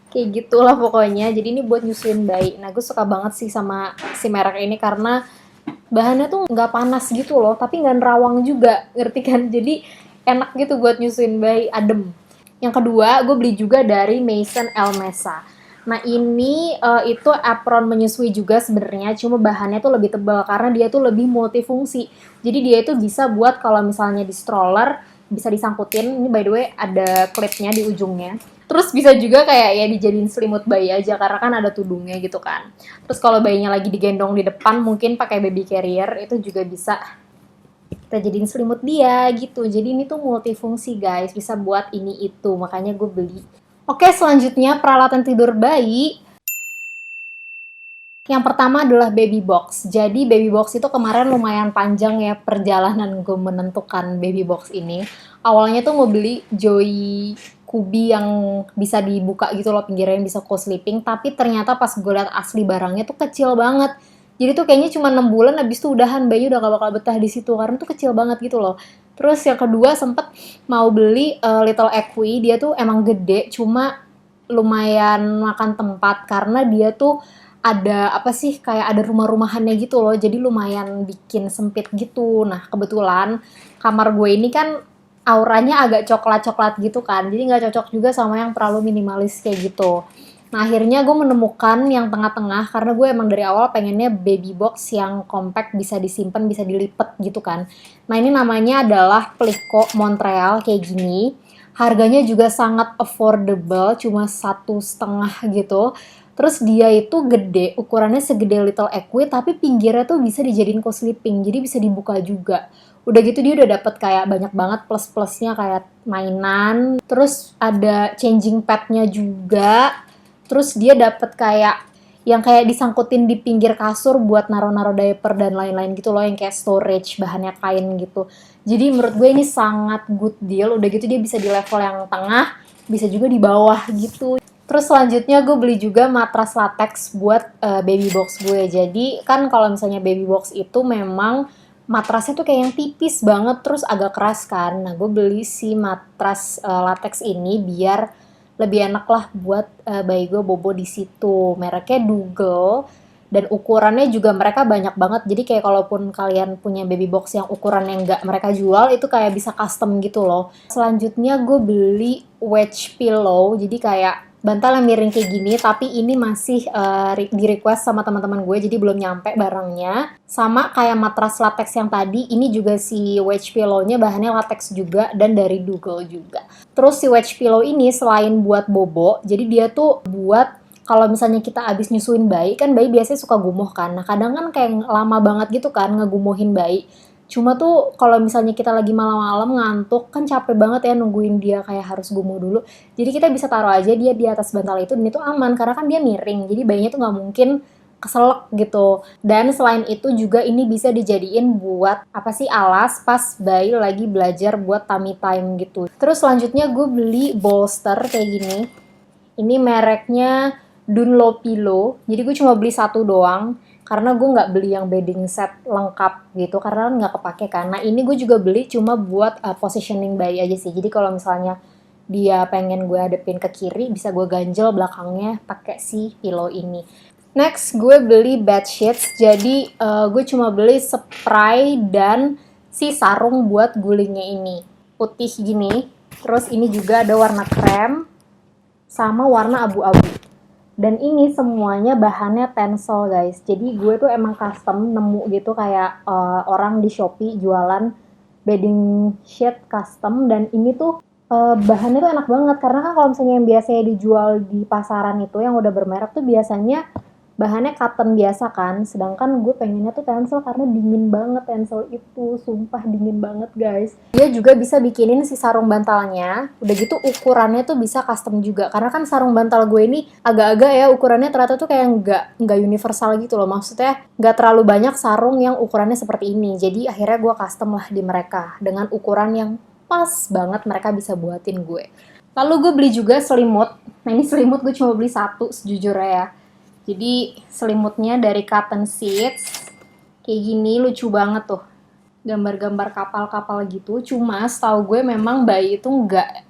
Kayak gitulah pokoknya. Jadi ini buat nyusuin bayi. Nah gue suka banget sih sama si merek ini karena bahannya tuh nggak panas gitu loh, tapi nggak nerawang juga, ngerti kan? Jadi enak gitu buat nyusuin bayi, adem. Yang kedua, gue beli juga dari Maison Elmesa. Nah ini itu apron menyusui juga sebenarnya, cuma bahannya tuh lebih tebal karena dia tuh lebih multifungsi. Jadi dia itu bisa buat kalau misalnya di stroller bisa disangkutin. Ini by the way ada klipnya di ujungnya. Terus bisa juga kayak ya dijadiin selimut bayi aja karena kan ada tudungnya gitu kan. Terus kalau bayinya lagi digendong di depan mungkin pakai baby carrier itu juga bisa kita jadiin selimut dia gitu. Jadi ini tuh multifungsi guys, bisa buat ini itu, makanya gue beli. Oke, selanjutnya peralatan tidur bayi. Yang pertama adalah baby box. Jadi baby box itu kemarin lumayan panjang ya perjalanan gue menentukan baby box ini. Awalnya tuh mau beli Joy Kubi yang bisa dibuka gitu loh pinggirnya, bisa co-sleeping. Tapi ternyata pas gue liat asli barangnya tuh kecil banget. Jadi tuh kayaknya cuma 6 bulan abis itu udahan, bayi udah gak bakal betah di situ karena tuh kecil banget gitu loh. Terus yang kedua sempet mau beli Little Equi, dia tuh emang gede cuma lumayan makan tempat karena dia tuh ada apa sih kayak ada rumah-rumahannya gitu loh, jadi lumayan bikin sempit gitu. Nah kebetulan kamar gue ini kan auranya agak coklat-coklat gitu kan, jadi nggak cocok juga sama yang terlalu minimalis kayak gitu. Nah akhirnya gue menemukan yang tengah-tengah karena gue emang dari awal pengennya baby box yang compact, bisa disimpan, bisa dilipet gitu kan. Nah ini namanya adalah Plico Montreal kayak gini. Harganya juga sangat affordable, cuma 1,5 gitu. Terus dia itu gede, ukurannya segede Little Equi, tapi pinggirnya tuh bisa dijadiin co-sleeping, jadi bisa dibuka juga. Udah gitu dia udah dapet kayak banyak banget plus-plusnya kayak mainan, terus ada changing padnya juga, terus dia dapet kayak yang kayak disangkutin di pinggir kasur buat naro-naro diaper dan lain-lain gitu loh, yang kayak storage, bahannya kain gitu. Jadi menurut gue ini sangat good deal, udah gitu dia bisa di level yang tengah, bisa juga di bawah gitu. Terus selanjutnya gue beli juga matras latex buat baby box gue. Jadi kan kalau misalnya baby box itu memang matrasnya tuh kayak yang tipis banget terus agak keras kan. Nah gue beli si matras latex ini biar lebih enak lah buat bayi gue bobo di situ. Mereknya Dougal dan ukurannya juga mereka banyak banget. Jadi kayak kalaupun kalian punya baby box yang ukuran yang nggak mereka jual itu kayak bisa custom gitu loh. Selanjutnya gue beli wedge pillow. Jadi kayak bantal yang miring kayak gini, tapi ini masih di request sama teman-teman gue, jadi belum nyampe barangnya. Sama kayak matras latex yang tadi, ini juga si wedge pillow-nya bahannya latex juga dan dari Dougal juga. Terus si wedge pillow ini selain buat bobo, jadi dia tuh buat kalau misalnya kita abis nyusuin bayi, kan bayi biasanya suka gumoh kan. Nah kadang kan kayak lama banget gitu kan ngegumuhin bayi. Cuma tuh kalau misalnya kita lagi malam-malam ngantuk, kan capek banget ya nungguin dia kayak harus gumuh dulu. Jadi kita bisa taruh aja dia di atas bantal itu dan itu aman karena kan dia miring. Jadi bayinya tuh nggak mungkin keselak gitu. Dan selain itu juga ini bisa dijadiin buat apa sih alas pas bayi lagi belajar buat tummy time gitu. Terus selanjutnya gue beli bolster kayak gini. Ini mereknya Dunlopillo. Jadi gue cuma beli satu doang karena gue nggak beli yang bedding set lengkap gitu karena nggak kepake kan. Nah ini gue juga beli cuma buat positioning bayi aja sih. Jadi kalau misalnya dia pengen gue hadepin ke kiri, bisa gue ganjel belakangnya pakai si pillow ini. Next gue beli bed sheets. Jadi gue cuma beli spray dan si sarung buat gulingnya ini. Putih gini. Terus ini juga ada warna krem sama warna abu-abu. Dan ini semuanya bahannya Tencel guys. Jadi gue tuh emang custom nemu gitu kayak orang di Shopee jualan bedding sheet custom. Dan ini tuh bahannya tuh enak banget. Karena kan kalau misalnya yang biasanya dijual di pasaran itu yang udah bermerek tuh biasanya bahannya cotton biasa kan, sedangkan gue pengennya tuh Tencel karena dingin banget Tencel itu, sumpah dingin banget guys. Dia juga bisa bikinin si sarung bantalnya, udah gitu ukurannya tuh bisa custom juga, karena kan sarung bantal gue ini agak-agak ya ukurannya ternyata tuh kayak nggak universal gitu loh, maksudnya nggak terlalu banyak sarung yang ukurannya seperti ini, jadi akhirnya gue custom lah di mereka dengan ukuran yang pas banget mereka bisa buatin gue. Lalu gue beli juga selimut. Nah ini selimut gue cuma beli satu sejujurnya ya. Jadi selimutnya dari Cotton Seeds. Kayak gini lucu banget tuh. Gambar-gambar kapal-kapal gitu. Cuma setahu gue memang bayi itu nggak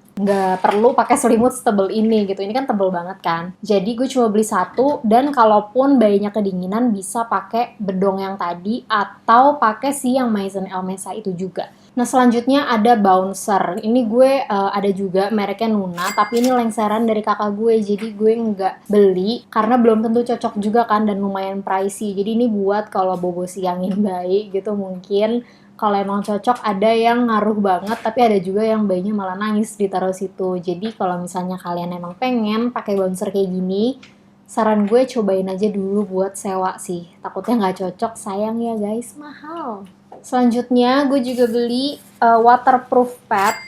perlu pakai selimut setebel ini gitu. Ini kan tebel banget kan. Jadi gue cuma beli satu dan kalaupun bayinya kedinginan bisa pakai bedong yang tadi atau pakai si yang Maison Elmesa itu juga. Nah selanjutnya ada bouncer. Ini gue ada juga mereknya Nuna, tapi ini lengseran dari kakak gue, jadi gue nggak beli karena belum tentu cocok juga kan dan lumayan pricey. Jadi ini buat kalau bobo siangin bayi gitu mungkin. Kalau emang cocok ada yang ngaruh banget, tapi ada juga yang bayinya malah nangis ditaruh situ. Jadi kalau misalnya kalian emang pengen pakai bouncer kayak gini, saran gue cobain aja dulu buat sewa sih. Takutnya nggak cocok, sayang ya guys, mahal. Selanjutnya gue juga beli waterproof pad.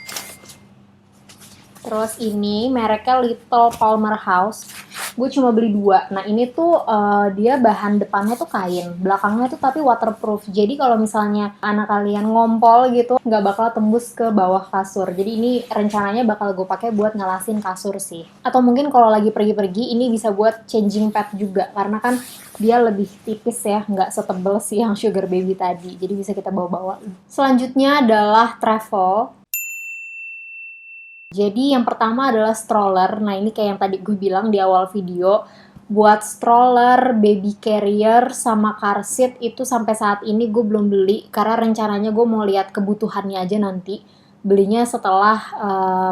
Terus ini mereknya Little Palmer House. Gue cuma beli 2. Nah ini tuh dia bahan depannya tuh kain, belakangnya tuh tapi waterproof. Jadi kalau misalnya anak kalian ngompol gitu, nggak bakal tembus ke bawah kasur. Jadi ini rencananya bakal gue pakai buat ngelasin kasur sih. Atau mungkin kalau lagi pergi-pergi ini bisa buat changing pad juga, karena kan dia lebih tipis ya, nggak setebel sih yang sugar baby tadi. Jadi bisa kita bawa-bawa. Selanjutnya adalah travel. Jadi yang pertama adalah stroller. Nah ini kayak yang tadi gue bilang di awal video. Buat stroller, baby carrier, sama car seat itu sampai saat ini gue belum beli. Karena rencananya gue mau lihat kebutuhannya aja nanti. Belinya setelah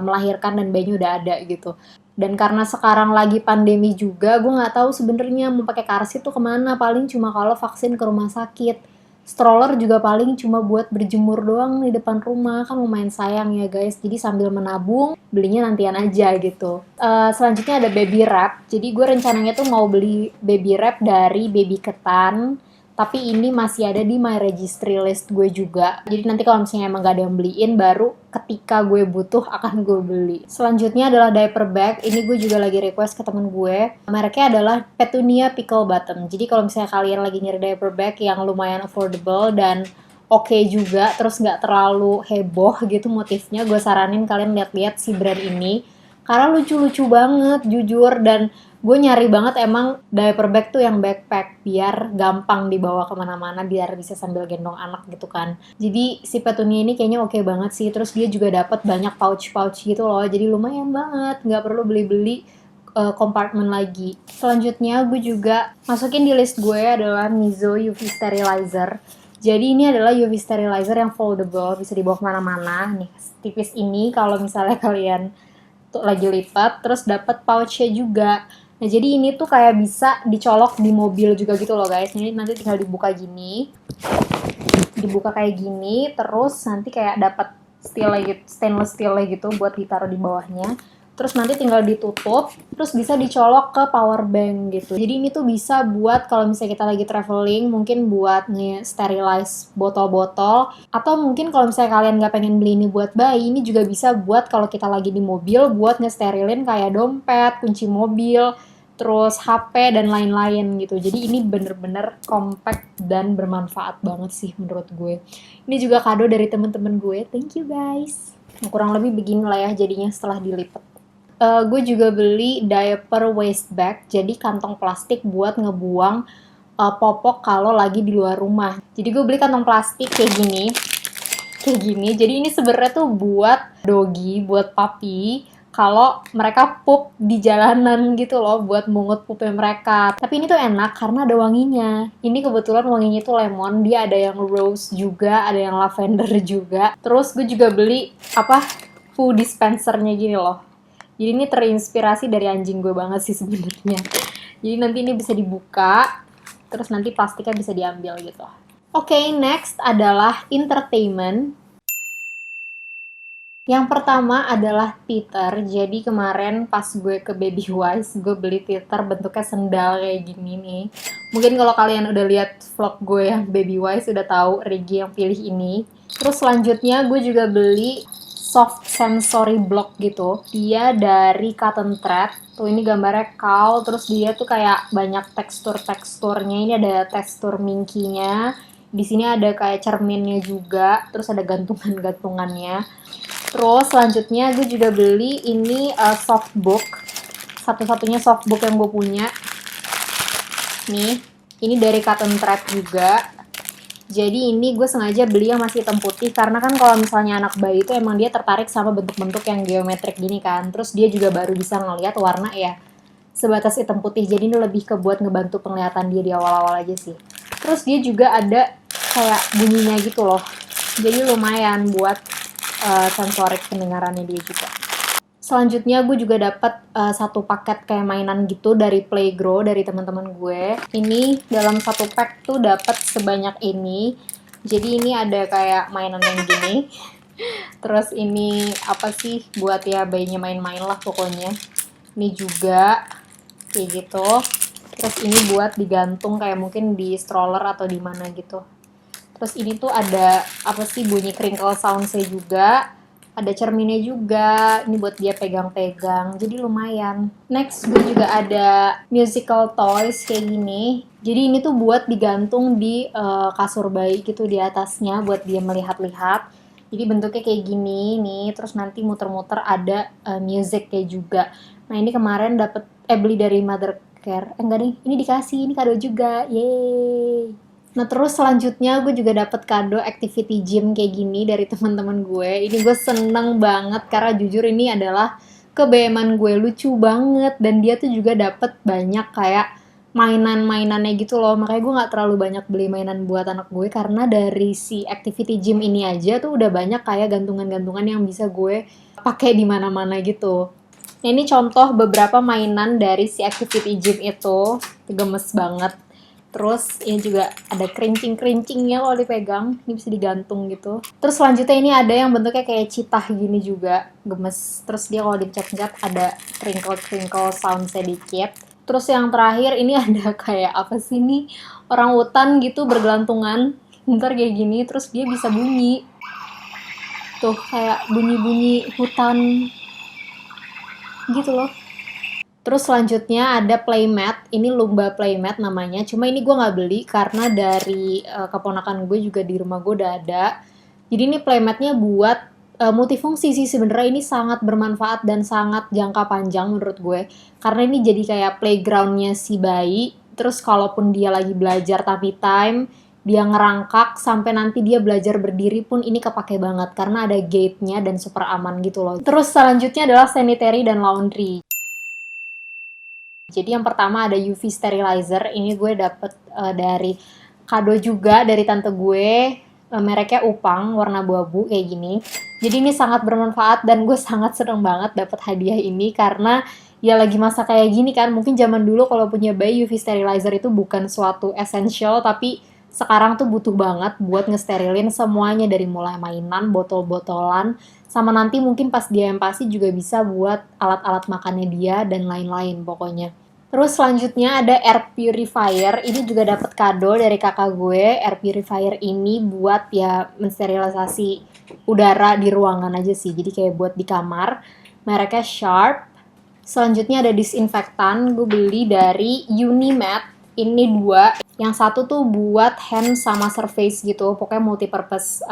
melahirkan dan bayinya udah ada gitu. Dan karena sekarang lagi pandemi juga, gue nggak tahu sebenarnya mau pakai car seat tuh kemana. Paling cuma kalau vaksin ke rumah sakit. Stroller juga paling cuma buat berjemur doang di depan rumah, kan lumayan sayang ya guys. Jadi sambil menabung, belinya nantian aja gitu. Selanjutnya ada baby wrap. Jadi gue rencananya tuh mau beli baby wrap dari Baby Ketan. Tapi ini masih ada di my registry list gue juga. Jadi nanti kalau misalnya emang gak ada yang beliin, baru ketika gue butuh akan gue beli. Selanjutnya adalah diaper bag. Ini gue juga lagi request ke temen gue. Mereknya adalah Petunia Pickle Bottom. Jadi kalau misalnya kalian lagi nyari diaper bag yang lumayan affordable dan oke juga, terus gak terlalu heboh gitu motifnya, gue saranin kalian lihat-lihat si brand ini. Karena lucu-lucu banget, jujur, dan gue nyari banget emang diaper bag tuh yang backpack biar gampang dibawa kemana-mana, biar bisa sambil gendong anak gitu kan. Jadi si Petunia ini kayaknya oke banget sih. Terus dia juga dapat banyak pouch-pouch gitu loh, jadi lumayan banget, nggak perlu beli-beli compartment lagi. Selanjutnya gue juga masukin di list gue adalah Mizo UV Sterilizer. Jadi ini adalah UV Sterilizer yang foldable, bisa dibawa kemana-mana. Nih tipis ini kalau misalnya kalian lagi lipat, terus dapat pouchnya juga. Nah, jadi ini tuh kayak bisa dicolok di mobil juga gitu loh guys. Ini nanti tinggal dibuka gini. Dibuka kayak gini, terus nanti kayak dapat stainless steel gitu buat ditaruh di bawahnya. Terus nanti tinggal ditutup, terus bisa dicolok ke power bank gitu. Jadi ini tuh bisa buat kalau misalnya kita lagi traveling, mungkin buat nge-sterilize botol-botol, atau mungkin kalau misalnya kalian nggak pengen beli ini buat bayi, ini juga bisa buat kalau kita lagi di mobil, buat nge-sterilin kayak dompet, kunci mobil, terus HP dan lain-lain gitu. Jadi ini bener-bener compact dan bermanfaat banget sih menurut gue. Ini juga kado dari temen-temen gue. Thank you guys. Kurang lebih beginilah ya jadinya setelah dilipat. Gue juga beli diaper waste bag, jadi kantong plastik buat ngebuang popok kalau lagi di luar rumah. Jadi gue beli kantong plastik kayak gini. Jadi ini sebenarnya tuh buat doggy, buat puppy, kalau mereka pup di jalanan gitu loh, buat mungut pupnya mereka. Tapi ini tuh enak karena ada wanginya. Ini kebetulan wanginya tuh lemon, dia ada yang rose juga, ada yang lavender juga. Terus gue juga beli poo dispensernya gini loh. Jadi ini terinspirasi dari anjing gue banget sih sebenarnya. Jadi nanti ini bisa dibuka, terus nanti plastiknya bisa diambil gitu. Oke, next adalah entertainment. Yang pertama adalah teeter. Jadi kemarin pas gue ke Baby Wise, gue beli teeter bentuknya sendal kayak gini nih. Mungkin kalau kalian udah lihat vlog gue yang Baby Wise udah tahu Regi yang pilih ini. Terus selanjutnya gue juga beli soft sensory block gitu. Dia dari cotton thread. Tuh ini gambarnya cow, terus dia tuh kayak banyak tekstur-teksturnya. Ini ada tekstur minkinya. Di sini ada kayak cerminnya juga, terus ada gantungan-gantungannya. Terus selanjutnya gue juga beli ini softbook. Satu-satunya softbook yang gue punya. Nih, ini dari cotton thread juga. Jadi ini gue sengaja beli yang masih hitam putih karena kan kalau misalnya anak bayi itu emang dia tertarik sama bentuk-bentuk yang geometrik gini kan. Terus dia juga baru bisa ngeliat warna ya sebatas hitam putih. Jadi ini lebih ke buat ngebantu penglihatan dia di awal-awal aja sih. Terus dia juga ada kayak bunyinya gitu loh. Jadi lumayan buat sensorik pendengarannya dia juga. Selanjutnya gue juga dapat satu paket kayak mainan gitu dari Playgrow dari teman-teman gue. Ini dalam satu pack tuh dapat sebanyak ini. Jadi ini ada kayak mainan yang gini. Terus ini apa sih buat ya bayinya main-main lah pokoknya. Ini juga kayak gitu. Terus ini buat digantung kayak mungkin di stroller atau di mana gitu. Terus ini tuh ada apa sih bunyi crinkle sound-nya juga. Ada cerminnya juga, ini buat dia pegang-pegang, jadi lumayan. Next, gue juga ada musical toys kayak gini. Jadi ini tuh buat digantung di kasur bayi gitu di atasnya, buat dia melihat-lihat. Jadi bentuknya kayak gini nih, terus nanti muter-muter ada music kayak juga. Nah ini kemarin beli dari Mother Care. Enggak deh, ini dikasih, ini kado juga, yeay. Nah terus selanjutnya gue juga dapet kado activity gym kayak gini dari teman-teman gue. Ini gue seneng banget karena jujur ini adalah kebeeman gue, lucu banget dan dia tuh juga dapet banyak kayak mainan-mainannya gitu loh. Makanya gue nggak terlalu banyak beli mainan buat anak gue karena dari si activity gym ini aja tuh udah banyak kayak gantungan-gantungan yang bisa gue pakai di mana-mana gitu. Nah, ini contoh beberapa mainan dari si activity gym itu, gemes banget. Terus ini juga ada kerincing-kerincingnya kalau dipegang, ini bisa digantung gitu. Terus selanjutnya ini ada yang bentuknya kayak citah gini juga, gemes. Terus dia kalau dipencet-pencet ada crinkle-crinkle sound sedikit. Terus yang terakhir ini ada kayak apa sih nih, orang hutan gitu bergelantungan, ntar kayak gini, terus dia bisa bunyi. Tuh kayak bunyi-bunyi hutan gitu loh. Terus selanjutnya ada playmat, ini lumba playmat namanya. Cuma ini gue nggak beli karena dari keponakan gue juga di rumah gue udah ada. Jadi ini playmatnya buat multifungsi sih sebenarnya. Ini sangat bermanfaat dan sangat jangka panjang menurut gue. Karena ini jadi kayak playgroundnya si bayi. Terus kalaupun dia lagi belajar tummy time, dia ngerangkak sampai nanti dia belajar berdiri pun ini kepake banget. Karena ada gate-nya dan super aman gitu loh. Terus selanjutnya adalah sanitary dan laundry. Jadi yang pertama ada UV sterilizer, ini gue dapet dari kado juga dari tante gue. mereknya Upang, warna abu-abu kayak gini. Jadi ini sangat bermanfaat dan gue sangat seneng banget dapat hadiah ini karena ya lagi masa kayak gini kan. Mungkin zaman dulu kalau punya bayi UV sterilizer itu bukan suatu essential, tapi sekarang tuh butuh banget buat ngesterilin semuanya dari mulai mainan, botol-botolan, sama nanti mungkin pas dia empasi juga bisa buat alat-alat makannya dia dan lain-lain pokoknya. Terus selanjutnya ada air purifier. Ini juga dapat kado dari kakak gue. Air purifier ini buat ya mensterilisasi udara di ruangan aja sih. Jadi kayak buat di kamar. Mereknya Sharp. Selanjutnya ada disinfektan. Gue beli dari Unimed. Ini dua. Yang satu tuh buat hand sama surface gitu. Pokoknya multipurpose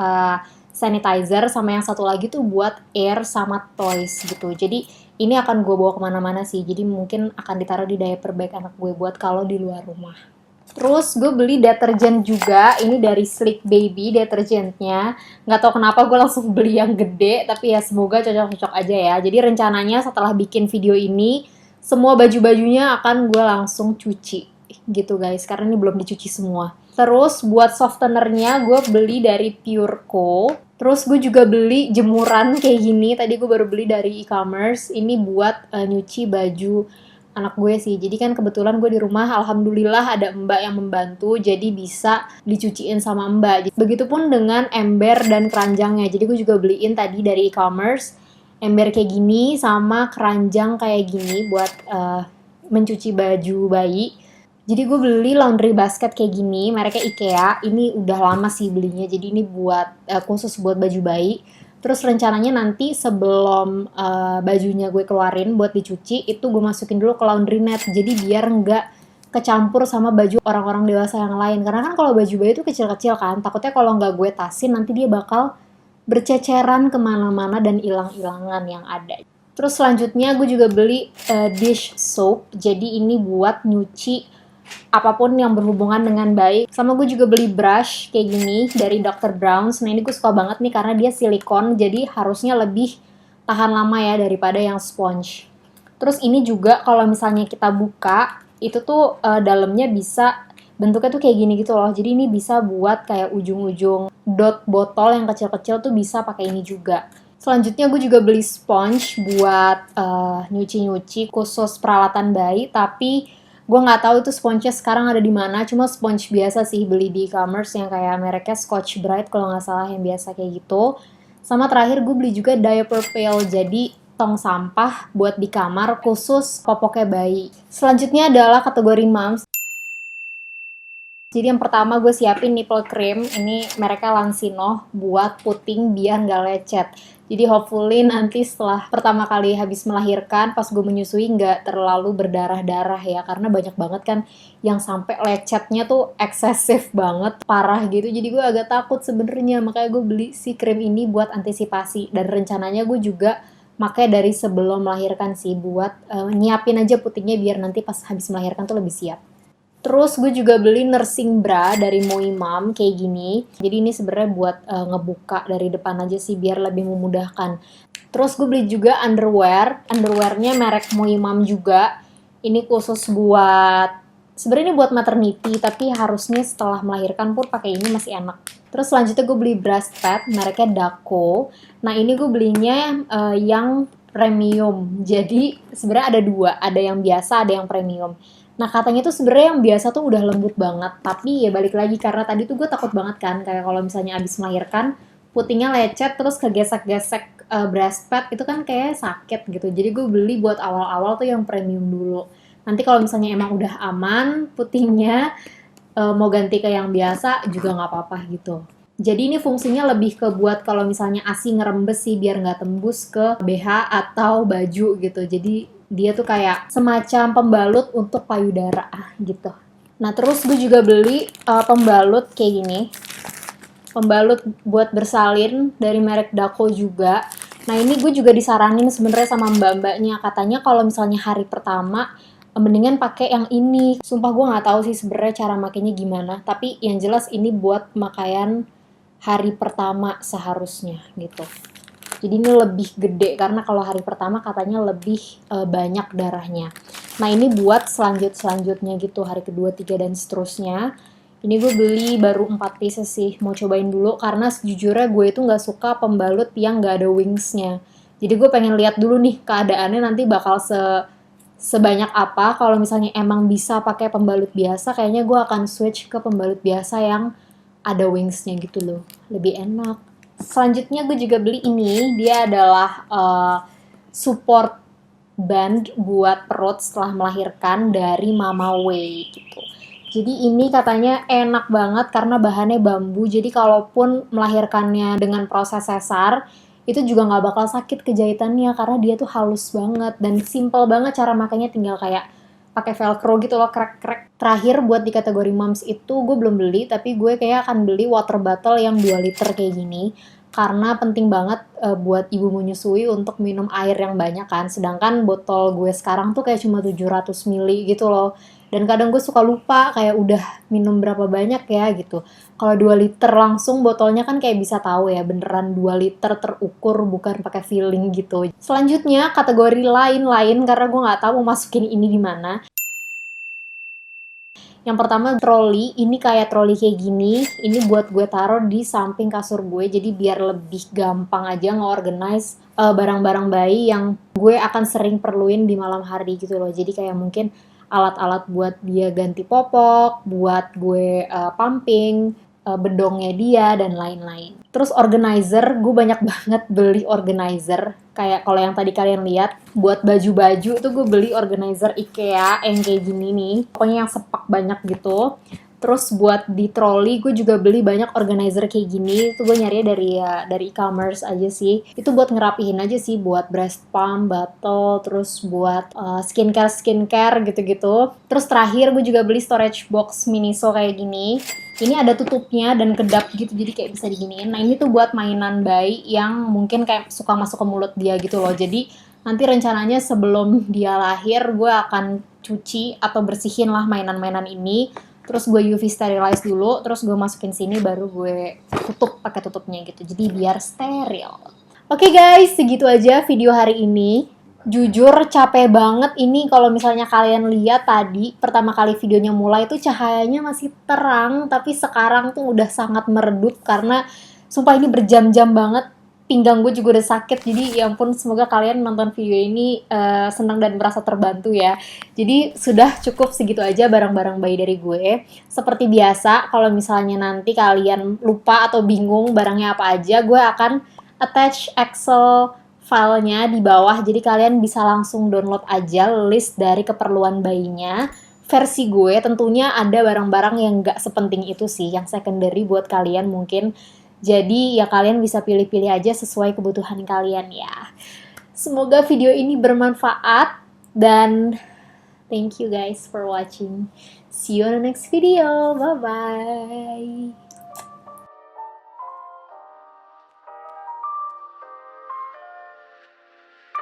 sanitizer. Sama yang satu lagi tuh buat air sama toys gitu. Jadi ini akan gue bawa kemana-mana sih, jadi mungkin akan ditaruh di diaper bag anak gue buat kalau di luar rumah. Terus gue beli deterjen juga, ini dari Sleek Baby deterjennya. Nggak tahu kenapa gue langsung beli yang gede, tapi ya semoga cocok-cocok aja ya. Jadi rencananya setelah bikin video ini, semua baju-bajunya akan gue langsung cuci gitu guys, karena ini belum dicuci semua. Terus buat softenernya gue beli dari Pureco. Terus gue juga beli jemuran kayak gini. Tadi gue baru beli dari e-commerce. Ini buat nyuci baju anak gue sih. Jadi kan kebetulan gue di rumah alhamdulillah ada mbak yang membantu. Jadi bisa dicuciin sama mbak. Begitupun dengan ember dan keranjangnya. Jadi gue juga beliin tadi dari e-commerce. Ember kayak gini sama keranjang kayak gini buat mencuci baju bayi. Jadi gue beli laundry basket kayak gini, mereknya IKEA. Ini udah lama sih belinya, jadi ini buat khusus buat baju bayi. Terus rencananya nanti sebelum bajunya gue keluarin buat dicuci, itu gue masukin dulu ke laundry net. Jadi biar nggak kecampur sama baju orang-orang dewasa yang lain. Karena kan kalau baju bayi itu kecil-kecil kan, takutnya kalau nggak gue tasin nanti dia bakal berceceran kemana-mana dan hilang-hilangan yang ada. Terus selanjutnya gue juga beli dish soap. Jadi ini buat nyuci apapun yang berhubungan dengan bayi. Sama gue juga beli brush kayak gini dari Dr. Brown's. Nah ini gue suka banget nih karena dia silikon, jadi harusnya lebih tahan lama ya daripada yang sponge. Terus ini juga kalau misalnya kita buka, itu tuh dalamnya bisa bentuknya tuh kayak gini gitu loh. Jadi ini bisa buat kayak ujung-ujung dot botol yang kecil-kecil tuh bisa pakai ini juga. Selanjutnya gue juga beli sponge buat nyuci-nyuci khusus peralatan bayi, tapi gue nggak tahu itu sponge-nya sekarang ada di mana. Cuma sponge biasa sih beli di e-commerce yang kayak mereknya Scotch Brite kalau nggak salah, yang biasa kayak gitu. Sama terakhir gue beli juga diaper pail, jadi tong sampah buat di kamar khusus popoknya bayi. Selanjutnya adalah kategori moms. Jadi yang pertama gue siapin nipple cream, ini mereknya Lansino buat puting biar nggak lecet. Jadi hopefully nanti setelah pertama kali habis melahirkan, pas gue menyusui nggak terlalu berdarah-darah ya. Karena banyak banget kan yang sampai lecetnya tuh eksesif banget, parah gitu. Jadi gue agak takut sebenarnya, makanya gue beli si krim ini buat antisipasi. Dan rencananya gue juga pakai dari sebelum melahirkan sih, buat nyiapin aja putingnya biar nanti pas habis melahirkan tuh lebih siap. Terus gue juga beli nursing bra dari Moi Mom kayak gini. Jadi ini sebenarnya buat ngebuka dari depan aja sih biar lebih memudahkan. Terus gue beli juga underwear. Underwearnya merek Moi Mom juga. Ini khusus buat, sebenarnya ini buat maternity, tapi harusnya setelah melahirkan pun pakai ini masih enak. Terus selanjutnya gue beli breast pad mereknya Dako. Nah ini gue belinya yang premium. Jadi sebenarnya ada dua, ada yang biasa, ada yang premium. Nah katanya tuh sebenarnya yang biasa tuh udah lembut banget, tapi ya balik lagi karena tadi tuh gue takut banget kan, kayak kalau misalnya abis melahirkan putingnya lecet terus kegesek-gesek breast pad itu kan kayak sakit gitu. Jadi gue beli buat awal-awal tuh yang premium dulu. Nanti kalau misalnya emang udah aman putingnya, mau ganti ke yang biasa juga nggak apa-apa gitu. Jadi ini fungsinya lebih ke buat kalau misalnya ASI ngerembes sih biar nggak tembus ke BH atau baju gitu. Jadi dia tuh kayak semacam pembalut untuk payudara gitu. Nah terus gue juga beli pembalut kayak gini. Pembalut buat bersalin dari merek Dako juga. Nah ini gue juga disaranin sebenarnya sama mbak-mbaknya. Katanya kalau misalnya hari pertama mendingan pakai yang ini. Sumpah gue nggak tahu sih sebenarnya cara makainya gimana. Tapi yang jelas ini buat pemakaian hari pertama seharusnya gitu. Jadi ini lebih gede karena kalau hari pertama katanya lebih banyak darahnya. Nah ini buat selanjutnya gitu, hari kedua, tiga dan seterusnya. Ini gue beli baru 4 pieces sih, mau cobain dulu karena sejujurnya gue itu nggak suka pembalut yang nggak ada wingsnya. Jadi gue pengen lihat dulu nih keadaannya nanti bakal sebanyak apa. Kalau misalnya emang bisa pakai pembalut biasa, kayaknya gue akan switch ke pembalut biasa yang ada wingsnya gitu loh, lebih enak. Selanjutnya gue juga beli ini, dia adalah support band buat perut setelah melahirkan dari Mama Way gitu. Jadi ini katanya enak banget karena bahannya bambu. Jadi kalaupun melahirkannya dengan proses sesar, itu juga nggak bakal sakit kejahitannya karena dia tuh halus banget dan simple banget cara makainya, tinggal kayak pakai velcro gitu loh, krek-krek. Terakhir buat di kategori moms itu gue belum beli, tapi gue kayak akan beli water bottle yang 2 liter kayak gini karena penting banget buat ibu menyusui untuk minum air yang banyak kan. Sedangkan botol gue sekarang tuh kayak cuma 700 ml gitu loh. Dan kadang gue suka lupa kayak udah minum berapa banyak ya gitu. Kalau 2 liter langsung botolnya kan kayak bisa tahu ya beneran 2 liter terukur bukan pakai filling gitu. Selanjutnya kategori lain-lain karena gue nggak tahu mau masukin ini di mana. Yang pertama troli, ini kayak troli kayak gini, ini buat gue taruh di samping kasur gue, jadi biar lebih gampang aja nge-organize barang-barang bayi yang gue akan sering perluin di malam hari gitu loh. Jadi kayak mungkin alat-alat buat dia ganti popok, buat gue pumping, bedongnya dia, dan lain-lain. Terus organizer, gue banyak banget beli organizer. Kayak kalau yang tadi kalian lihat, buat baju-baju tuh gue beli organizer IKEA yang kayak gini nih. Pokoknya yang sepak banyak gitu. Terus buat di troli gue juga beli banyak organizer kayak gini. Itu gue nyari dari e-commerce aja sih. Itu buat ngerapihin aja sih, buat breast pump, bottle, terus buat skincare gitu-gitu. Terus terakhir gue juga beli storage box Miniso kayak gini. Ini ada tutupnya dan kedap gitu, jadi kayak bisa diginiin. Nah ini tuh buat mainan bayi yang mungkin kayak suka masuk ke mulut dia gitu loh. Jadi nanti rencananya sebelum dia lahir gue akan cuci atau bersihin lah mainan-mainan ini. Terus gue UV sterilize dulu, terus gue masukin sini baru gue tutup pakai tutupnya gitu. Jadi biar steril. Oke guys, segitu aja video hari ini. Jujur capek banget ini kalau misalnya kalian lihat tadi pertama kali videonya mulai itu cahayanya masih terang, tapi sekarang tuh udah sangat meredup karena sumpah ini berjam-jam banget. Pinggang gue juga udah sakit, jadi ya ampun, semoga kalian nonton video ini senang dan merasa terbantu ya. Jadi sudah cukup segitu aja barang-barang bayi dari gue. Seperti biasa, kalau misalnya nanti kalian lupa atau bingung barangnya apa aja, gue akan attach Excel filenya di bawah, jadi kalian bisa langsung download aja list dari keperluan bayinya. Versi gue tentunya ada barang-barang yang gak sepenting itu sih, yang secondary buat kalian mungkin. Jadi ya kalian bisa pilih-pilih aja sesuai kebutuhan kalian ya. Semoga video ini bermanfaat dan thank you guys for watching. See you on the next video. Bye-bye.